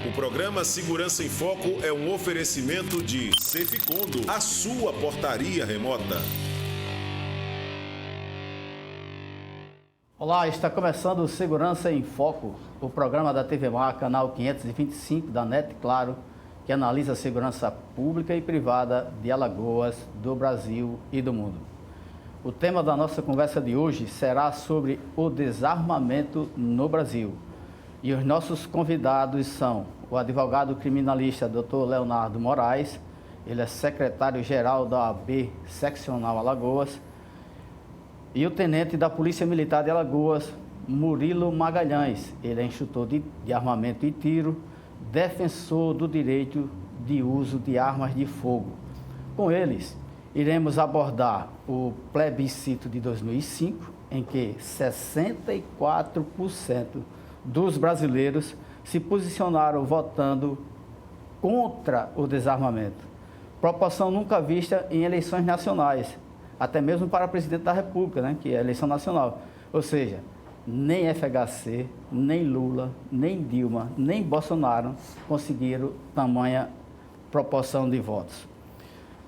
O programa Segurança em Foco é um oferecimento de Ceficondo, a sua portaria remota. Olá, está começando o Segurança em Foco, o programa da TV Mar, canal 525 da NET Claro, que analisa a segurança pública e privada de Alagoas, do Brasil e do mundo. O tema da nossa conversa de hoje será sobre o desarmamento no Brasil. E os nossos convidados são o advogado criminalista Dr. Leonardo Moraes, ele é secretário-geral da OAB Seccional Alagoas, e o tenente da Polícia Militar de Alagoas, Murilo Magalhães, ele é instrutor de armamento e tiro, defensor do direito de uso de armas de fogo. Com eles, iremos abordar o plebiscito de 2005, em que 64% dos brasileiros se posicionaram votando contra o desarmamento, proporção nunca vista em eleições nacionais, até mesmo para presidente da República, né, que é a eleição nacional. Ou seja, nem FHC, nem Lula, nem Dilma, nem Bolsonaro conseguiram tamanha proporção de votos.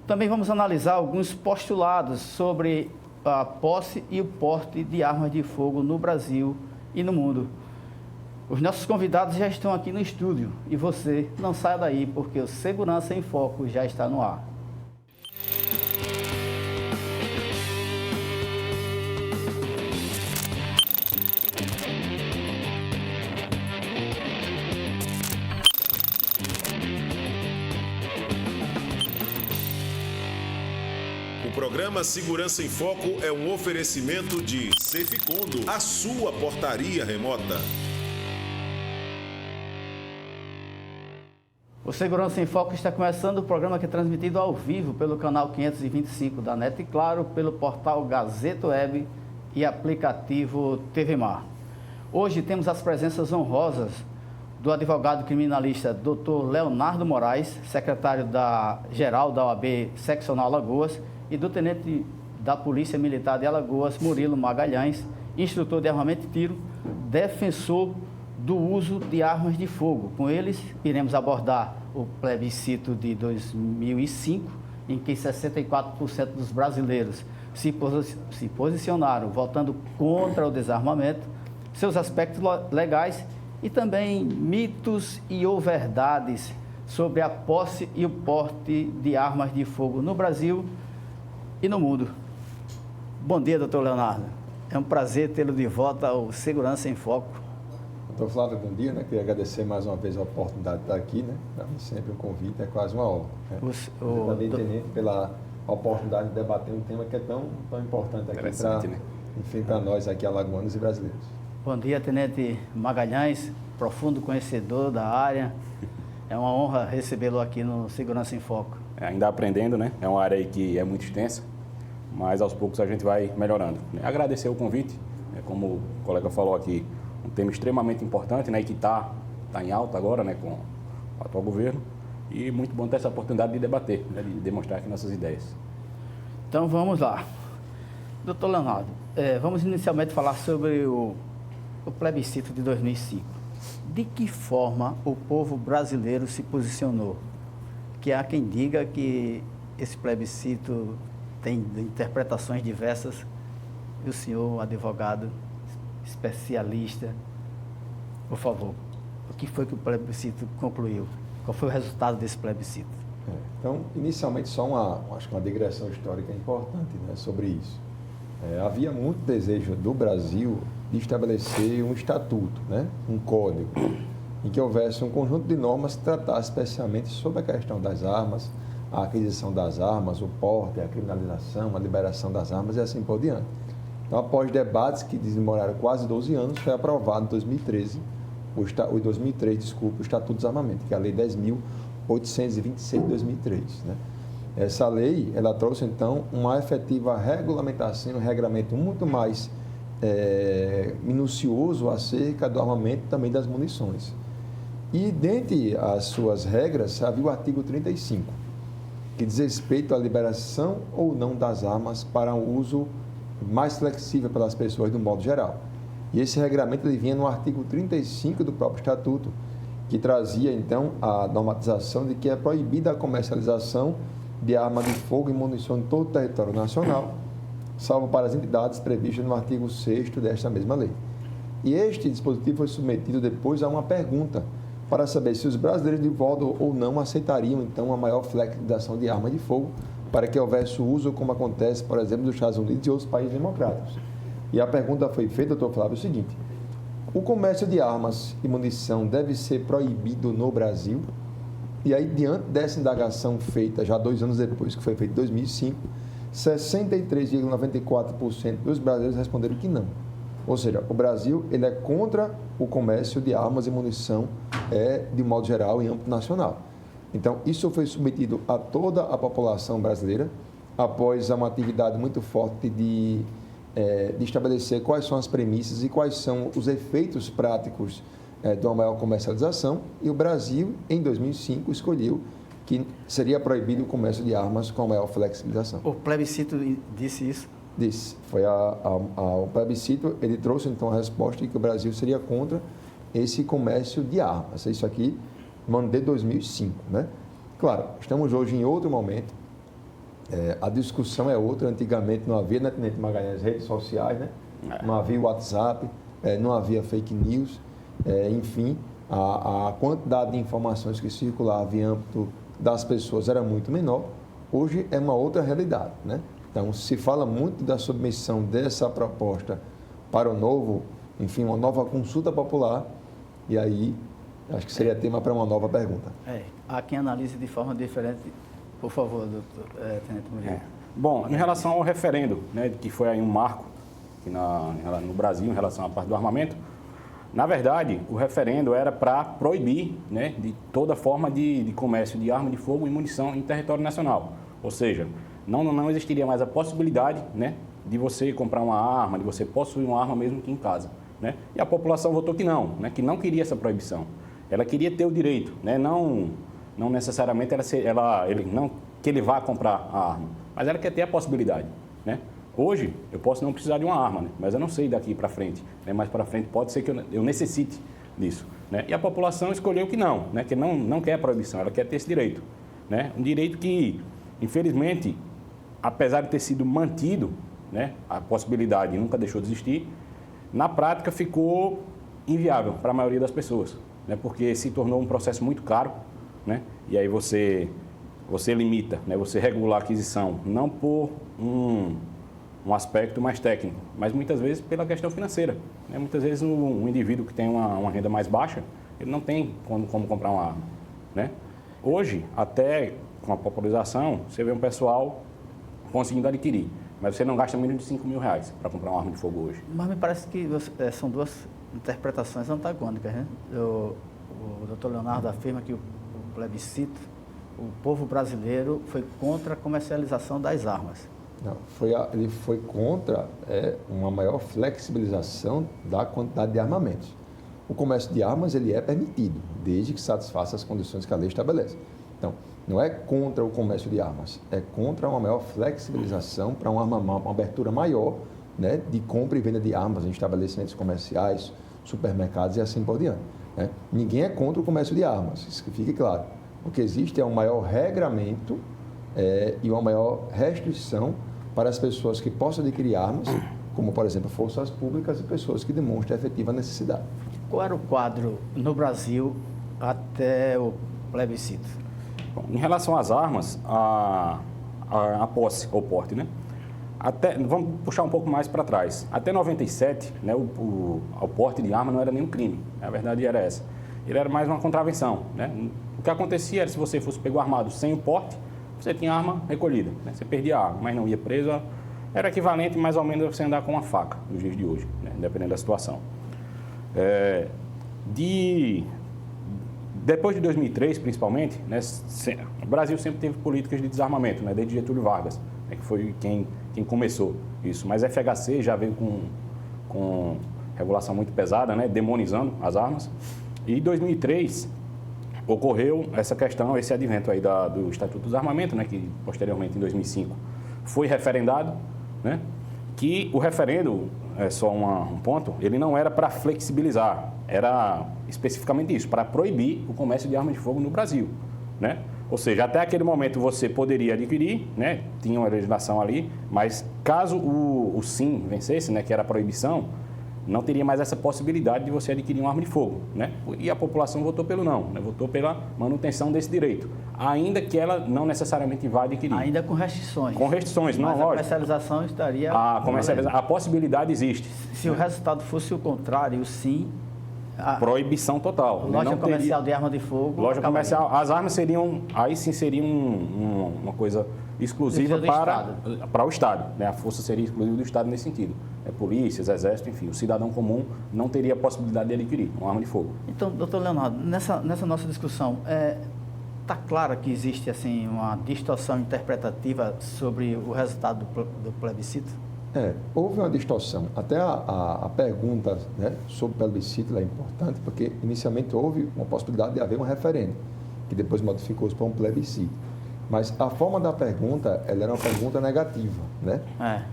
Também vamos analisar alguns postulados sobre a posse e o porte de armas de fogo no Brasil e no mundo. Os nossos convidados já estão aqui no estúdio e você não saia daí porque o Segurança em Foco já está no ar. O programa Segurança em Foco é um oferecimento de Ceficondo, a sua portaria remota. O Segurança em Foco está começando, o programa que é transmitido ao vivo pelo canal 525 da NET Claro, pelo portal Gazeta Web e aplicativo TV Mar. Hoje temos as presenças honrosas do advogado criminalista Dr. Leonardo Moraes, secretário-geral da OAB Seccional Alagoas, e do tenente da Polícia Militar de Alagoas, Murilo Magalhães, instrutor de armamento e tiro, defensor do uso de armas de fogo. Com eles, iremos abordar o plebiscito de 2005, em que 64% dos brasileiros se posicionaram votando contra o desarmamento, seus aspectos legais e também mitos e ou verdades sobre a posse e o porte de armas de fogo no Brasil e no mundo. Bom dia, doutor Leonardo. É um prazer tê-lo de volta ao Segurança em Foco. Doutor Flávio, bom dia, né? Queria agradecer mais uma vez a oportunidade de estar aqui, né? Para mim sempre um convite, é quase uma honra. Né? Também, tenente, pela oportunidade de debater um tema que é tão importante aqui para nós aqui, alagoanos e brasileiros. Bom dia, tenente Magalhães, profundo conhecedor da área. É uma honra recebê-lo aqui no Segurança em Foco. Ainda aprendendo, né? É uma área aí que é muito extensa, mas aos poucos a gente vai melhorando. Agradecer o convite, como o colega falou aqui, um tema extremamente importante, né? E que está em alta agora, né? Com o atual governo. E muito bom ter essa oportunidade de debater, né? De demonstrar aqui nossas ideias. Então vamos lá. Doutor Leonardo, vamos inicialmente falar sobre o plebiscito de 2005. De que forma o povo brasileiro se posicionou? Que há quem diga que esse plebiscito tem interpretações diversas. E o senhor, advogado, especialista, por favor, o que foi que o plebiscito concluiu? Qual foi o resultado desse plebiscito? Então, inicialmente, só acho que uma digressão histórica importante, né, sobre isso. Havia muito desejo do Brasil de estabelecer um estatuto, né, um código, em que houvesse um conjunto de normas que tratasse especialmente sobre a questão das armas, a aquisição das armas, o porte, a criminalização, a liberação das armas e assim por diante. Então, após debates que demoraram quase 12 anos, foi aprovado em 2003, o Estatuto do Desarmamento, que é a Lei 10.826 de 2003. Né? Essa lei, ela trouxe, então, uma efetiva regulamentação, um regramento muito mais minucioso acerca do armamento e também das munições. E, dentre as suas regras, havia o artigo 35, que diz respeito à liberação ou não das armas para um uso mais flexível pelas pessoas, do modo geral. E esse regulamento ele vinha no artigo 35 do próprio Estatuto, que trazia, então, a normatização de que é proibida a comercialização de arma de fogo e munição em todo o território nacional, salvo para as entidades previstas no artigo 6º desta mesma lei. E este dispositivo foi submetido depois a uma pergunta para saber se os brasileiros de volta ou não aceitariam, então, a maior flexibilização de arma de fogo para que houvesse o uso, como acontece, por exemplo, nos Estados Unidos e outros países democráticos. E a pergunta foi feita, doutor Flávio, o seguinte: o comércio de armas e munição deve ser proibido no Brasil? E aí, diante dessa indagação feita já 2 anos depois, que foi feita em 2005, 63,94% dos brasileiros responderam que não. Ou seja, o Brasil ele é contra o comércio de armas e munição de modo geral, em âmbito nacional. Então, isso foi submetido a toda a população brasileira, após uma atividade muito forte de estabelecer quais são as premissas e quais são os efeitos práticos de uma maior comercialização. E o Brasil, em 2005, escolheu que seria proibido o comércio de armas com a maior flexibilização. O plebiscito disse isso? Disse. Foi o plebiscito, ele trouxe então a resposta de que o Brasil seria contra esse comércio de armas. Isso aqui, no ano de 2005, né? Claro, estamos hoje em outro momento, a discussão é outra. Antigamente não havia, né, Tenente Magalhães, redes sociais, né? Não havia WhatsApp, não havia fake news, enfim, a quantidade de informações que circulava em âmbito das pessoas era muito menor. Hoje é uma outra realidade, né? Então, se fala muito da submissão dessa proposta para o novo, enfim, uma nova consulta popular, e aí acho que seria tema para uma nova pergunta. Há quem analise de forma diferente. Por favor, doutor Tenente Murilo. Bom, em relação ao referendo, né, que foi aí um marco aqui no Brasil em relação à parte do armamento, na verdade, o referendo era para proibir, né, de toda forma de comércio de arma de fogo e munição em território nacional. Ou seja, não existiria mais a possibilidade, né, de você comprar uma arma, de você possuir uma arma mesmo que em casa, né? E a população votou que não, né, que não queria essa proibição. Ela queria ter o direito, né, não necessariamente ele vá comprar a arma, mas ela quer ter a possibilidade, né? Hoje, eu posso não precisar de uma arma, né, mas eu não sei daqui para frente, né, mais para frente pode ser que eu necessite disso, né? E a população escolheu que não, né, que não quer a proibição, ela quer ter esse direito, né? Um direito que, infelizmente, apesar de ter sido mantido, né, a possibilidade nunca deixou de existir, na prática ficou inviável para a maioria das pessoas, né, porque se tornou um processo muito caro, né, e aí você limita, né, você regula a aquisição, não por um aspecto mais técnico, mas muitas vezes pela questão financeira, né? Muitas vezes um indivíduo que tem uma renda mais baixa, ele não tem como comprar uma arma, né? Hoje, até com a popularização, você vê um pessoal conseguindo adquirir, mas você não gasta menos de R$5.000 para comprar uma arma de fogo hoje. Mas me parece que são duas interpretações antagônicas, né? O doutor Leonardo afirma que o plebiscito, o povo brasileiro foi contra a comercialização das armas. Não, ele foi contra uma maior flexibilização da quantidade de armamentos. O comércio de armas ele é permitido, desde que satisfaça as condições que a lei estabelece. Então, não é contra o comércio de armas, é contra uma maior flexibilização para uma abertura maior, né, de compra e venda de armas em estabelecimentos comerciais, supermercados e assim por diante, né? Ninguém é contra o comércio de armas, isso que fique claro. O que existe é um maior regramento e uma maior restrição para as pessoas que possam adquirir armas, como, por exemplo, forças públicas e pessoas que demonstrem efetiva necessidade. Qual era o quadro no Brasil até o plebiscito? Bom, em relação às armas, a posse ou porte, né? Vamos puxar um pouco mais para trás. Até 97, né, o porte de arma não era nenhum crime. A verdade era essa. Ele era mais uma contravenção, né? O que acontecia era, se você fosse pego armado sem o porte, você tinha a arma recolhida, né? Você perdia a arma, mas não ia preso. Era equivalente mais ou menos a você andar com uma faca nos dias de hoje, né? Dependendo da situação. Depois de 2003, principalmente, né, o Brasil sempre teve políticas de desarmamento, né? Desde Getúlio Vargas, né, que foi quem começou isso. Mas a FHC já veio com regulação muito pesada, né? Demonizando as armas. E em 2003... ocorreu essa questão, esse advento aí do Estatuto do Desarmamento, né, que posteriormente, em 2005, foi referendado, né, que o referendo, só um ponto, ele não era para flexibilizar, era especificamente isso, para proibir o comércio de armas de fogo no Brasil, né? Ou seja, até aquele momento você poderia adquirir, né? Tinha uma legislação ali, mas caso o sim vencesse, né? Que era a proibição, não teria mais essa possibilidade de você adquirir uma arma de fogo, né? E a população votou pelo não, né? Votou pela manutenção desse direito, ainda que ela não necessariamente vá adquirir. Ainda com restrições. Com restrições, não, mas lógico. A comercialização estaria... A possibilidade existe. Se o resultado fosse o contrário, o sim... Proibição total. Loja não comercial teria... de arma de fogo... Loja comercial, as armas seriam, aí sim seriam uma coisa exclusiva para o Estado, né? A força seria exclusiva do Estado nesse sentido. Polícias, exército, enfim, o cidadão comum não teria a possibilidade de adquirir uma arma de fogo. Então, doutor Leonardo, nessa nossa discussão, está claro que existe assim, uma distorção interpretativa sobre o resultado do plebiscito? Houve uma distorção. Até a pergunta, né, sobre o plebiscito é importante, porque inicialmente houve uma possibilidade de haver um referendo, que depois modificou-se para um plebiscito. Mas a forma da pergunta, ela era uma pergunta negativa, né?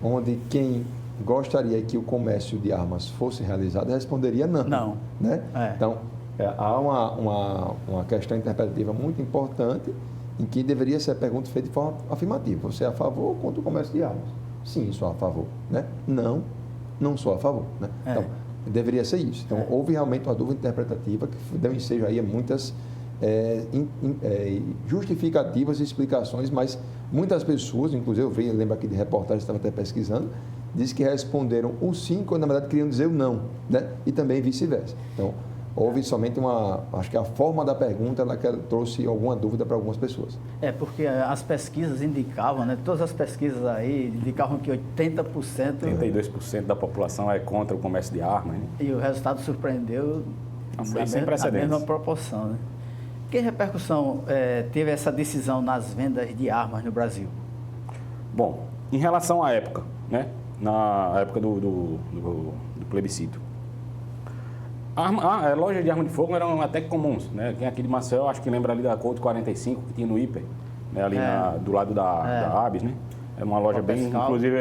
Onde quem gostaria que o comércio de armas fosse realizado responderia não. Não. Né? Então, há uma questão interpretativa muito importante em que deveria ser a pergunta feita de forma afirmativa. Você é a favor ou contra o comércio de armas? Sim, sou a favor. Né? Não sou a favor. Né? Então, deveria ser isso. Então, houve realmente uma dúvida interpretativa que deu ensejo aí a muitas justificativas e explicações, mas muitas pessoas, inclusive eu lembro aqui de reportagem, estava até pesquisando, diz que responderam o sim, quando na verdade queriam dizer o não, né? E também vice-versa. Então, houve somente acho que a forma da pergunta ela trouxe alguma dúvida para algumas pessoas. Porque as pesquisas indicavam, né? Todas as pesquisas aí indicavam que 80%... 32% da população é contra o comércio de armas, né? E o resultado surpreendeu a mesma proporção, né? Que repercussão teve essa decisão nas vendas de armas no Brasil? Bom, em relação à época, né? Na época do plebiscito. Lojas de arma de fogo eram até comuns, né? Quem aqui de Maceió, acho que lembra ali da Couto 45, que tinha no Hiper, né? Ali do lado da Abis, né? É uma loja bem... Inclusive,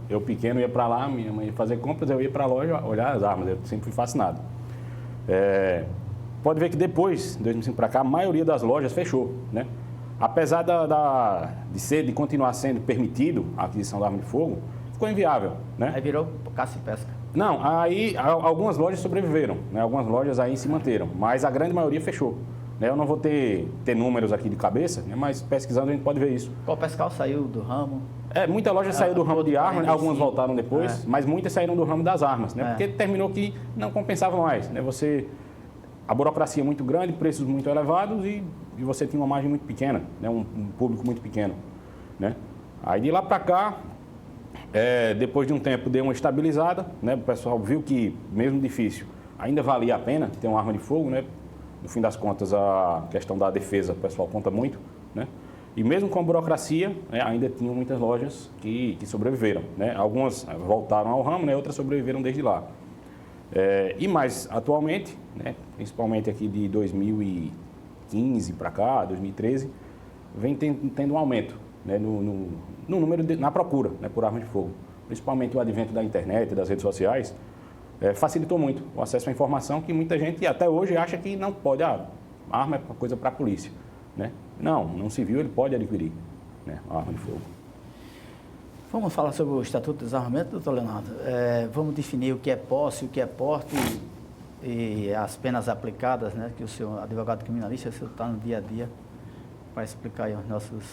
eu pequeno ia para lá, minha mãe ia fazer compras, eu ia para a loja olhar as armas, eu sempre fui fascinado. Pode ver que depois, de 2005 para cá, a maioria das lojas fechou, né? Apesar de continuar sendo permitido a aquisição da arma de fogo, ficou inviável, né? Aí virou caça e pesca. Não, aí algumas lojas sobreviveram, né? Algumas lojas aí se manteram, mas a grande maioria fechou. Né? Eu não vou ter números aqui de cabeça, né? Mas pesquisando a gente pode ver isso. O pescal saiu do ramo? Muita loja saiu do ramo de armas, algumas voltaram depois, mas muitas saíram do ramo das armas, né? Porque terminou que não compensava mais, né? A burocracia muito grande, preços muito elevados e você tinha uma margem muito pequena, né? Um público muito pequeno, né? Aí de lá para cá, depois de um tempo deu uma estabilizada, né? O pessoal viu que, mesmo difícil, ainda valia a pena ter uma arma de fogo, né? No fim das contas, a questão da defesa, o pessoal conta muito, né? E mesmo com a burocracia, ainda tinham muitas lojas que sobreviveram, né? Algumas voltaram ao ramo, né? Outras sobreviveram desde lá. E mais atualmente, né? Principalmente aqui de 2015 para cá, 2013, vem tendo um aumento, né? no número, na procura, né? Por armas de fogo. Principalmente o advento da internet e das redes sociais, facilitou muito o acesso à informação que muita gente até hoje acha que não pode. Arma é uma coisa para a polícia, né? Não civil ele pode adquirir, né? A arma de fogo. Vamos falar sobre o Estatuto de Desarmamento, doutor Leonardo? Vamos definir o que é posse, o que é porte e as penas aplicadas, né? Que o senhor, advogado criminalista, o senhor está no dia a dia para explicar aí aos nossos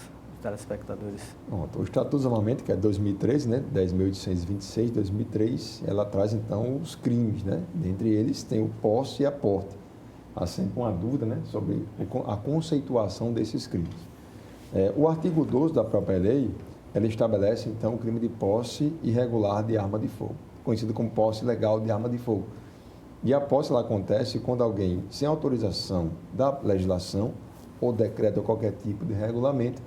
telespectadores. Pronto. O Estatuto de Desarmamento, que é 2013, né? 10.826, 2003, ela traz então os crimes, né? Dentre eles tem o posse e a porte. Há sempre uma dúvida, né? Sobre a conceituação desses crimes. O artigo 12 da própria lei, ela estabelece, então, o crime de posse irregular de arma de fogo, conhecido como posse ilegal de arma de fogo. E a posse ela acontece quando alguém, sem autorização da legislação ou decreto ou qualquer tipo de regulamento,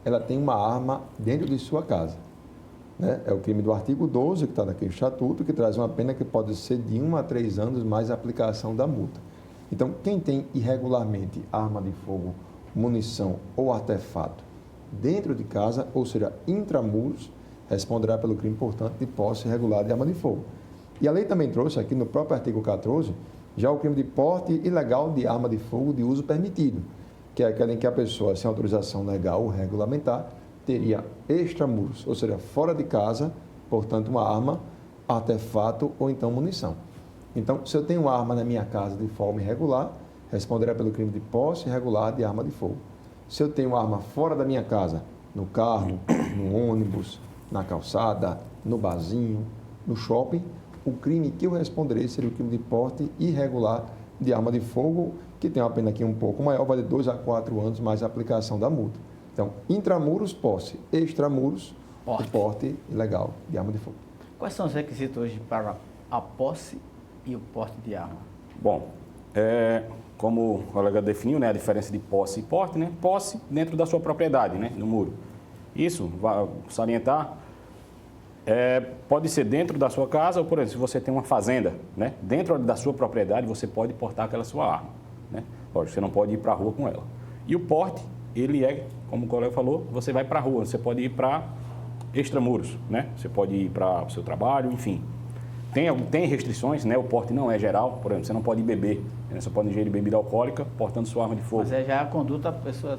ela tem uma arma dentro de sua casa. Né? É o crime do artigo 12, que está naquele estatuto, que traz uma pena que pode ser de 1 a 3 anos mais a aplicação da multa. Então, quem tem irregularmente arma de fogo, munição ou artefato dentro de casa, ou seja, intramuros, responderá pelo crime, portanto, de posse irregular de arma de fogo. E a lei também trouxe aqui no próprio artigo 14 Já o crime de porte ilegal de arma de fogo de uso permitido, que é aquele em que a pessoa, sem autorização legal ou regulamentar, teria extramuros, ou seja, fora de casa, portanto, uma arma, artefato ou então munição. Então, se eu tenho uma arma na minha casa de forma irregular, responderá pelo crime de posse irregular de arma de fogo. Se eu tenho uma arma fora da minha casa, no carro, no ônibus, na calçada, no barzinho, no shopping, o crime que eu responderei seria o crime de porte irregular de arma de fogo, que tem uma pena aqui um pouco maior, vai de 2 a 4 anos mais a aplicação da multa. Então, intramuros, posse; extramuros, o porte ilegal de arma de fogo. Quais são os requisitos hoje para a posse e o porte de arma? Bom, como o colega definiu, né, a diferença de posse e porte, né? Posse dentro da sua propriedade, né, no muro. Isso, vai salientar, pode ser dentro da sua casa ou, por exemplo, se você tem uma fazenda, né, dentro da sua propriedade, você pode portar aquela sua arma, né? Lógico, você não pode ir para a rua com ela. E o porte, ele como o colega falou, você vai para a rua, você pode ir para extramuros, né? Você pode ir para o seu trabalho, enfim. Tem restrições, né? O porte não é geral, por exemplo, você não pode beber, né? Você pode ingerir bebida alcoólica portando sua arma de fogo. Mas já é a conduta da pessoa...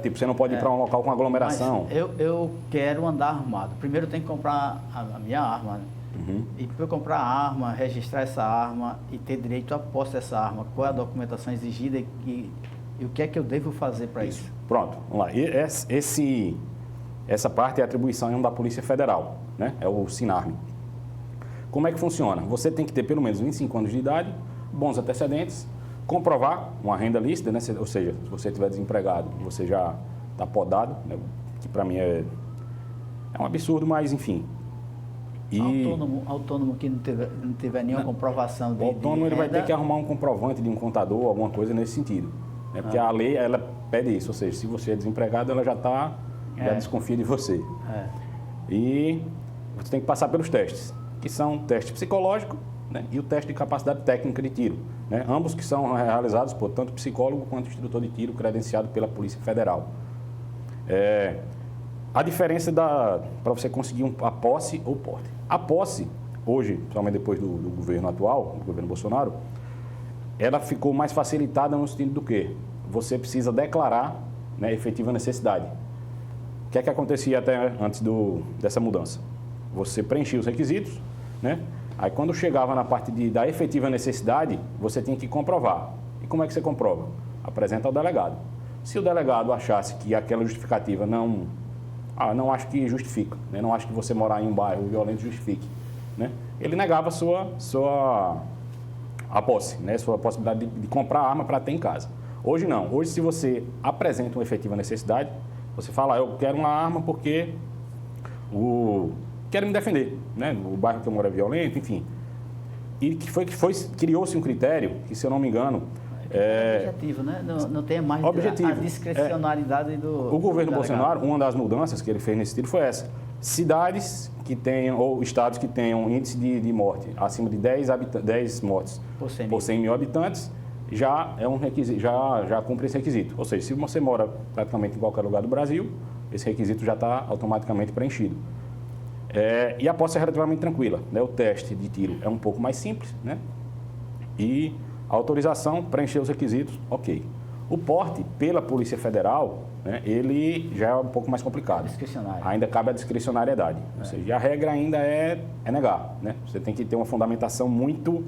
Tipo, você não pode ir para um local com aglomeração. Mas eu quero andar armado. Primeiro eu tenho que comprar a minha arma, né? Uhum. E para eu comprar a arma, registrar essa arma e ter direito à posse dessa arma, qual é a documentação exigida e o que é que eu devo fazer para isso? Pronto, vamos lá. Essa parte é a atribuição da Polícia Federal, né? É o SINARME. Como é que funciona? Você tem que ter pelo menos 25 anos de idade, bons antecedentes, comprovar uma renda lícita, né? Ou seja, se você estiver desempregado, você já está podado, né? Que para mim é um absurdo, mas enfim. Autônomo que não tiver nenhuma comprovação de O autônomo ele vai renda... ter que arrumar um comprovante de um contador, alguma coisa nesse sentido. Né? Porque a lei, ela pede isso, ou seja, se você é desempregado, ela já desconfia de você. E você tem que passar pelos testes, que são o teste psicológico, né, e o teste de capacidade técnica de tiro, né, ambos que são realizados por tanto psicólogo quanto instrutor de tiro credenciado pela Polícia Federal. A diferença para você conseguir a posse ou porte. A posse, hoje, principalmente depois do governo atual, do governo Bolsonaro, ela ficou mais facilitada no sentido do quê? Você precisa declarar, né, efetiva necessidade. O que é que acontecia até antes dessa mudança? Você preenchia os requisitos, né? Aí quando chegava na parte da efetiva necessidade, você tinha que comprovar. E como é que você comprova? Apresenta ao delegado. Se o delegado achasse que aquela justificativa não acho que justifica, né? Não acho que você morar em um bairro violento justifique, né? Ele negava a posse, né? Sua possibilidade de comprar arma para ter em casa. Hoje não. Hoje, se você apresenta uma efetiva necessidade, você fala, eu quero uma arma porque quero me defender, né? O bairro que eu moro é violento, enfim. E criou-se um critério que, se eu não me engano... objetivo, né? Não tem mais objetivo, a discricionalidade do... O governo Bolsonaro, uma das mudanças que ele fez nesse sentido foi essa. Cidades que tenham, ou estados que tenham índice de morte acima de 10 mortes por 100 mil habitantes, já é um requisito, já cumpre esse requisito. Ou seja, se você mora praticamente em qualquer lugar do Brasil, esse requisito já está automaticamente preenchido. E a posse é relativamente tranquila, né? O teste de tiro é um pouco mais simples, né? E a autorização, preencher os requisitos, ok. O porte, pela Polícia Federal, né, ele já é um pouco mais complicado. Discricionário. Ainda cabe a discricionariedade. Ou seja, a regra ainda é negar, né? Você tem que ter uma fundamentação muito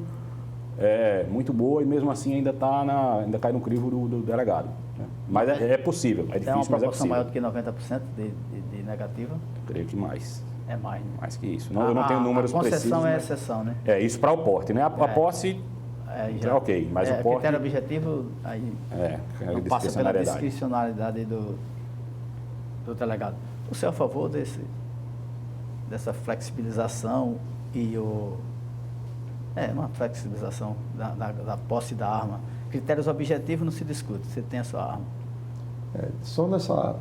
boa e mesmo assim ainda cai no crivo do delegado. Né? Mas é possível, é difícil, mas é possível. Tem uma proporção maior do que 90% de negativa? Eu creio que mais. É mais. Mais que isso. Eu não tenho números precisos. A concessão é exceção, né? Isso para o porte, né? A posse... ok, mas o porte... critério objetivo, aí não passa pela discricionalidade do delegado. Você é a favor dessa flexibilização e uma flexibilização da posse da arma? Critérios objetivos não se discute, você tem a sua arma. Só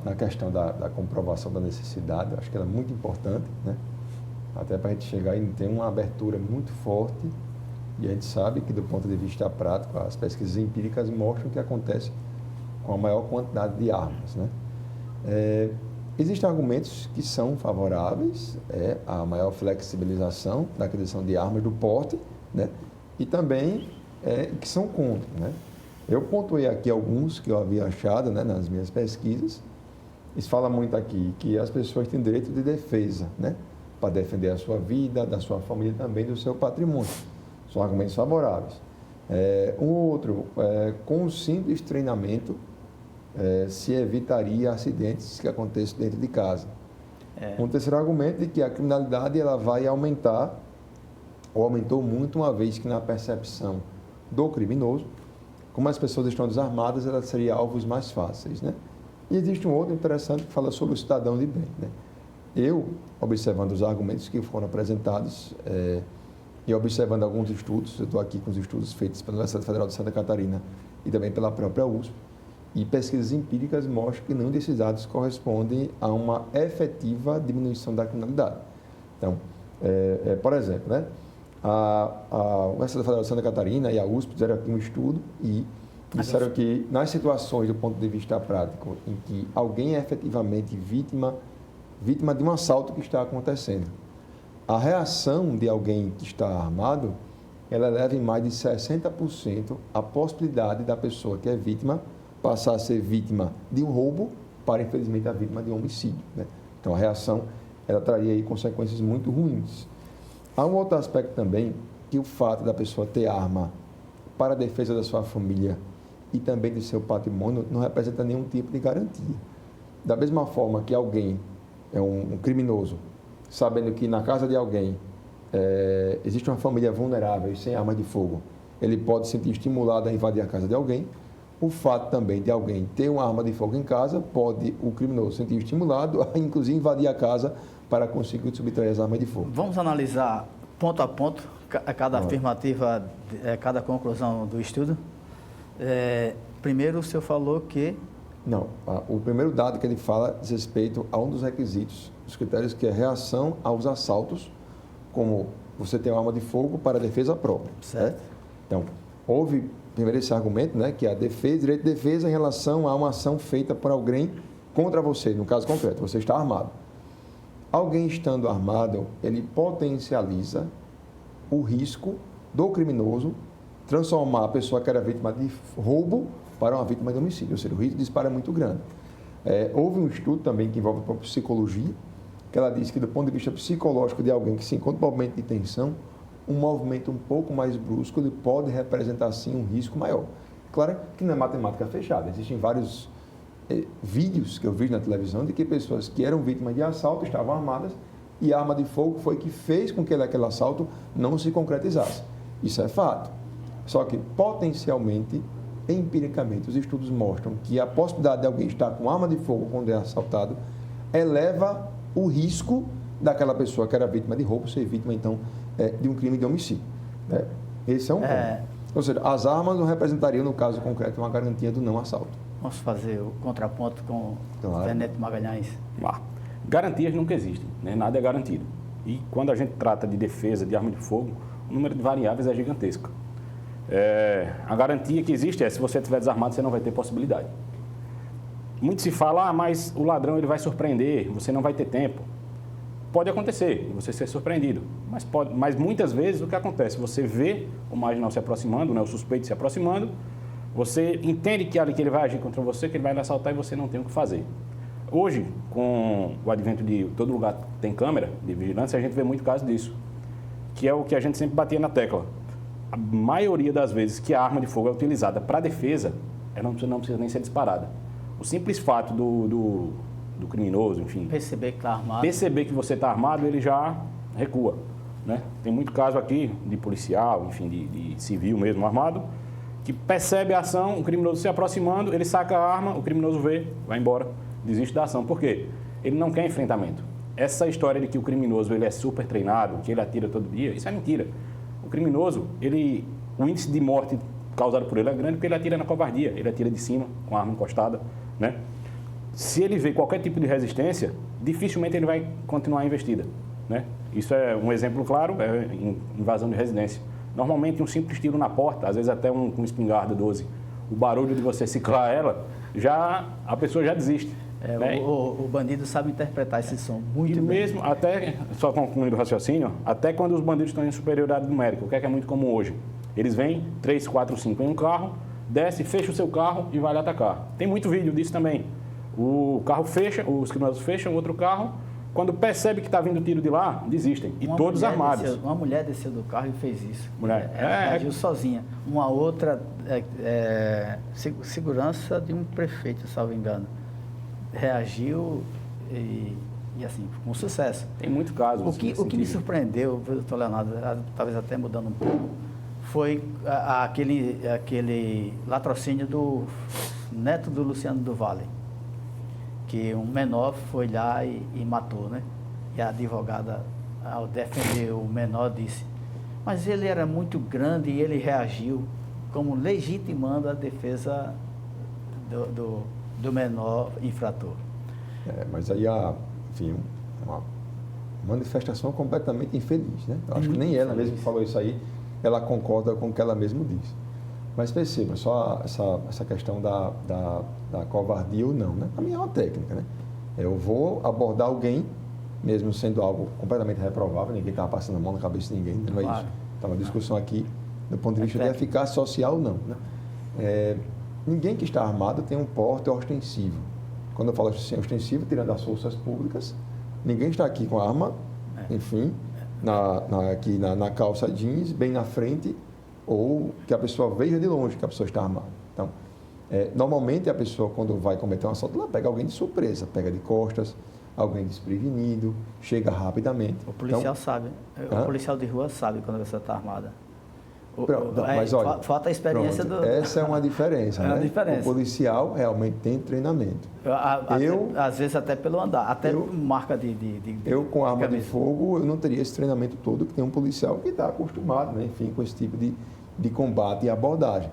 na questão da comprovação da necessidade, acho que ela é muito importante, né? Até para a gente chegar e ter uma abertura muito forte. E a gente sabe que, do ponto de vista prático, as pesquisas empíricas mostram que acontece com a maior quantidade de armas, né? Existem argumentos que são favoráveis à maior flexibilização da aquisição de armas do porte, né? E também que são contra, né? Eu pontuei aqui alguns que eu havia achado, né, nas minhas pesquisas. Isso fala muito aqui que as pessoas têm direito de defesa, né, para defender a sua vida, da sua família e também do seu patrimônio. São argumentos favoráveis. Um outro, com um simples treinamento, se evitaria acidentes que aconteçam dentro de casa. Um terceiro argumento é que a criminalidade ela vai aumentar, ou aumentou muito, uma vez que na percepção do criminoso, como as pessoas estão desarmadas, elas seriam alvos mais fáceis, né? E existe um outro interessante que fala sobre o cidadão de bem, né? Eu, observando os argumentos que foram apresentados e observando alguns estudos, eu estou aqui com os estudos feitos pela Universidade Federal de Santa Catarina e também pela própria USP, e pesquisas empíricas mostram que nenhum desses dados corresponde a uma efetiva diminuição da criminalidade. Então, por exemplo, né, a Universidade Federal de Santa Catarina e a USP fizeram aqui um estudo e disseram que nas situações do ponto de vista prático em que alguém é efetivamente vítima de um assalto que está acontecendo, a reação de alguém que está armado, ela eleva em mais de 60% a possibilidade da pessoa que é vítima passar a ser vítima de um roubo para, infelizmente, a vítima de um homicídio, né? Então, a reação, ela traria aí consequências muito ruins. Há um outro aspecto também, que o fato da pessoa ter arma para a defesa da sua família e também do seu patrimônio não representa nenhum tipo de garantia. Da mesma forma que alguém é um criminoso, sabendo que na casa de alguém existe uma família vulnerável e sem arma de fogo, ele pode se sentir estimulado a invadir a casa de alguém. O fato também de alguém ter uma arma de fogo em casa, pode o criminoso sentir estimulado a, inclusive, invadir a casa para conseguir subtrair as armas de fogo. Vamos analisar ponto a ponto cada afirmativa, cada conclusão do estudo. Primeiro, o senhor falou que... Não, o primeiro dado que ele fala diz respeito a um dos requisitos, dos critérios, que é reação aos assaltos, como você tem uma arma de fogo para defesa própria. Certo. Então, houve... Primeiro esse argumento, né, que a defesa, direito de defesa em relação a uma ação feita por alguém contra você, no caso concreto, você está armado. Alguém estando armado, ele potencializa o risco do criminoso transformar a pessoa que era vítima de roubo para uma vítima de homicídio, ou seja, o risco de disparo é muito grande. Houve um estudo também que envolve a própria psicologia, que ela diz que do ponto de vista psicológico de alguém que se encontra em um momento de tensão, um movimento um pouco mais brusco, ele pode representar, sim, um risco maior. Claro que não é matemática fechada. Existem vários vídeos que eu vi na televisão de que pessoas que eram vítimas de assalto estavam armadas e a arma de fogo foi que fez com que aquele assalto não se concretizasse. Isso é fato. Só que, potencialmente, empiricamente, os estudos mostram que a possibilidade de alguém estar com arma de fogo quando é assaltado eleva o risco daquela pessoa que era vítima de roubo ser vítima, então, de um crime de homicídio, né? Esse é um ponto. Ou seja, as armas não representariam, no caso concreto, uma garantia do não assalto. Vamos fazer o contraponto com o Tenente Magalhães. Garantias nunca existem, né? Nada é garantido. E quando a gente trata de defesa de arma de fogo, o número de variáveis é gigantesco. A garantia que existe é, se você estiver desarmado, você não vai ter possibilidade. Muito se fala, mas o ladrão ele vai surpreender, você não vai ter tempo. Pode acontecer, você ser surpreendido, mas muitas vezes o que acontece, você vê o marginal se aproximando, né, o suspeito se aproximando, você entende que ele vai agir contra você, que ele vai lhe assaltar e você não tem o que fazer. Hoje, com o advento de todo lugar tem câmera de vigilância, a gente vê muito caso disso, que é o que a gente sempre batia na tecla. A maioria das vezes que a arma de fogo é utilizada para defesa, ela não precisa nem ser disparada. O simples fato do criminoso, enfim... Perceber que está armado. Perceber que você está armado, ele já recua, né? Tem muito caso aqui de policial, enfim, de civil mesmo armado, que percebe a ação, o criminoso se aproximando, ele saca a arma, o criminoso vê, vai embora, desiste da ação. Por quê? Ele não quer enfrentamento. Essa história de que o criminoso ele é super treinado, que ele atira todo dia, isso é mentira. O criminoso, o índice de morte causado por ele é grande porque ele atira na covardia, ele atira de cima, com a arma encostada, né? Se ele vê qualquer tipo de resistência, dificilmente ele vai continuar a investida, né? Isso é um exemplo claro, invasão de residência. Normalmente um simples tiro na porta, às vezes até com espingarda 12, o barulho de você ciclar ela, a pessoa já desiste. Né? O bandido sabe interpretar esse som muito bem. E mesmo, até, só concluindo o raciocínio, até quando os bandidos estão em superioridade numérica, o que é muito comum hoje? Eles vêm 3, 4, 5 em um carro, desce, fecha o seu carro e vai lhe atacar. Tem muito vídeo disso também. O carro fecha, os criminosos fecham outro carro, quando percebe que está vindo tiro de lá, desistem. E todos armados. Uma mulher desceu do carro e fez isso. Mulher. Ela reagiu sozinha. Uma outra segurança de um prefeito, salvo engano, reagiu e assim, com sucesso. Tem muito caso. O que me surpreendeu, doutor Leonardo, talvez até mudando um pouco, foi aquele latrocínio do neto do Luciano do Vale, que um menor foi lá e matou, né? E a advogada, ao defender o menor, disse, mas ele era muito grande e ele reagiu como legitimando a defesa do menor infrator. Mas aí enfim, uma manifestação completamente infeliz, né? Eu acho que nem ela mesma falou isso aí, ela concorda com o que ela mesma disse. Mas perceba, só essa questão da covardia ou não, né? Para mim é uma técnica, né? Eu vou abordar alguém, mesmo sendo algo completamente reprovável, ninguém estava passando a mão na cabeça de ninguém, não é isso. Então, a discussão aqui, do ponto de vista da eficácia social, não, né? Ninguém que está armado tem um porte ostensivo. Quando eu falo assim, ostensivo, tirando as forças públicas, ninguém está aqui com arma, enfim, aqui na calça jeans, bem na frente, ou que a pessoa veja de longe que a pessoa está armada. Então, normalmente a pessoa, quando vai cometer um assalto, ela pega alguém de surpresa, pega de costas, alguém desprevenido, chega rapidamente. O policial sabe, o policial de rua sabe quando a pessoa está armada. Mas olha, falta a experiência essa é uma diferença, né? Uma diferença. O policial realmente tem treinamento. Às vezes até pelo andar, até marca de eu com arma de fogo, eu não teria esse treinamento todo que tem um policial que está acostumado, né? Enfim, com esse tipo de combate e abordagem.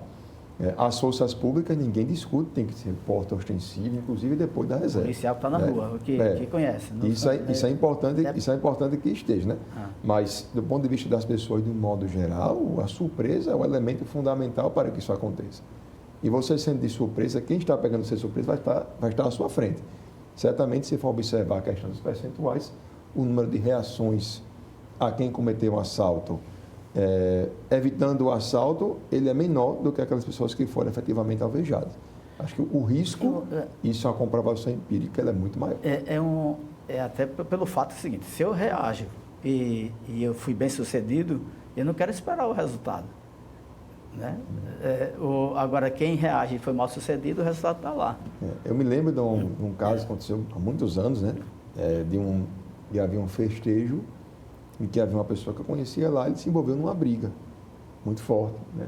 As forças públicas, ninguém discute, tem que ser porte ostensivo, inclusive depois da reserva. O policial que está na rua, que conhece. Isso é importante que esteja, né? Mas, do ponto de vista das pessoas, de um modo geral, a surpresa é o elemento fundamental para que isso aconteça. E você sendo de surpresa, quem está pegando você de surpresa vai estar à sua frente. Certamente, se for observar a questão dos percentuais, o número de reações a quem cometeu um assalto, evitando o assalto, ele é menor do que aquelas pessoas que foram efetivamente alvejadas. Acho que o risco, isso é uma comprovação empírica, ele é muito maior. Até pelo fato seguinte, se eu reajo e eu fui bem sucedido, eu não quero esperar o resultado. Né? Agora, quem reage e foi mal sucedido, o resultado está lá. Eu me lembro de um caso que aconteceu há muitos anos, né? De havia um festejo em que havia uma pessoa que eu conhecia lá, ele se envolveu numa briga muito forte, né,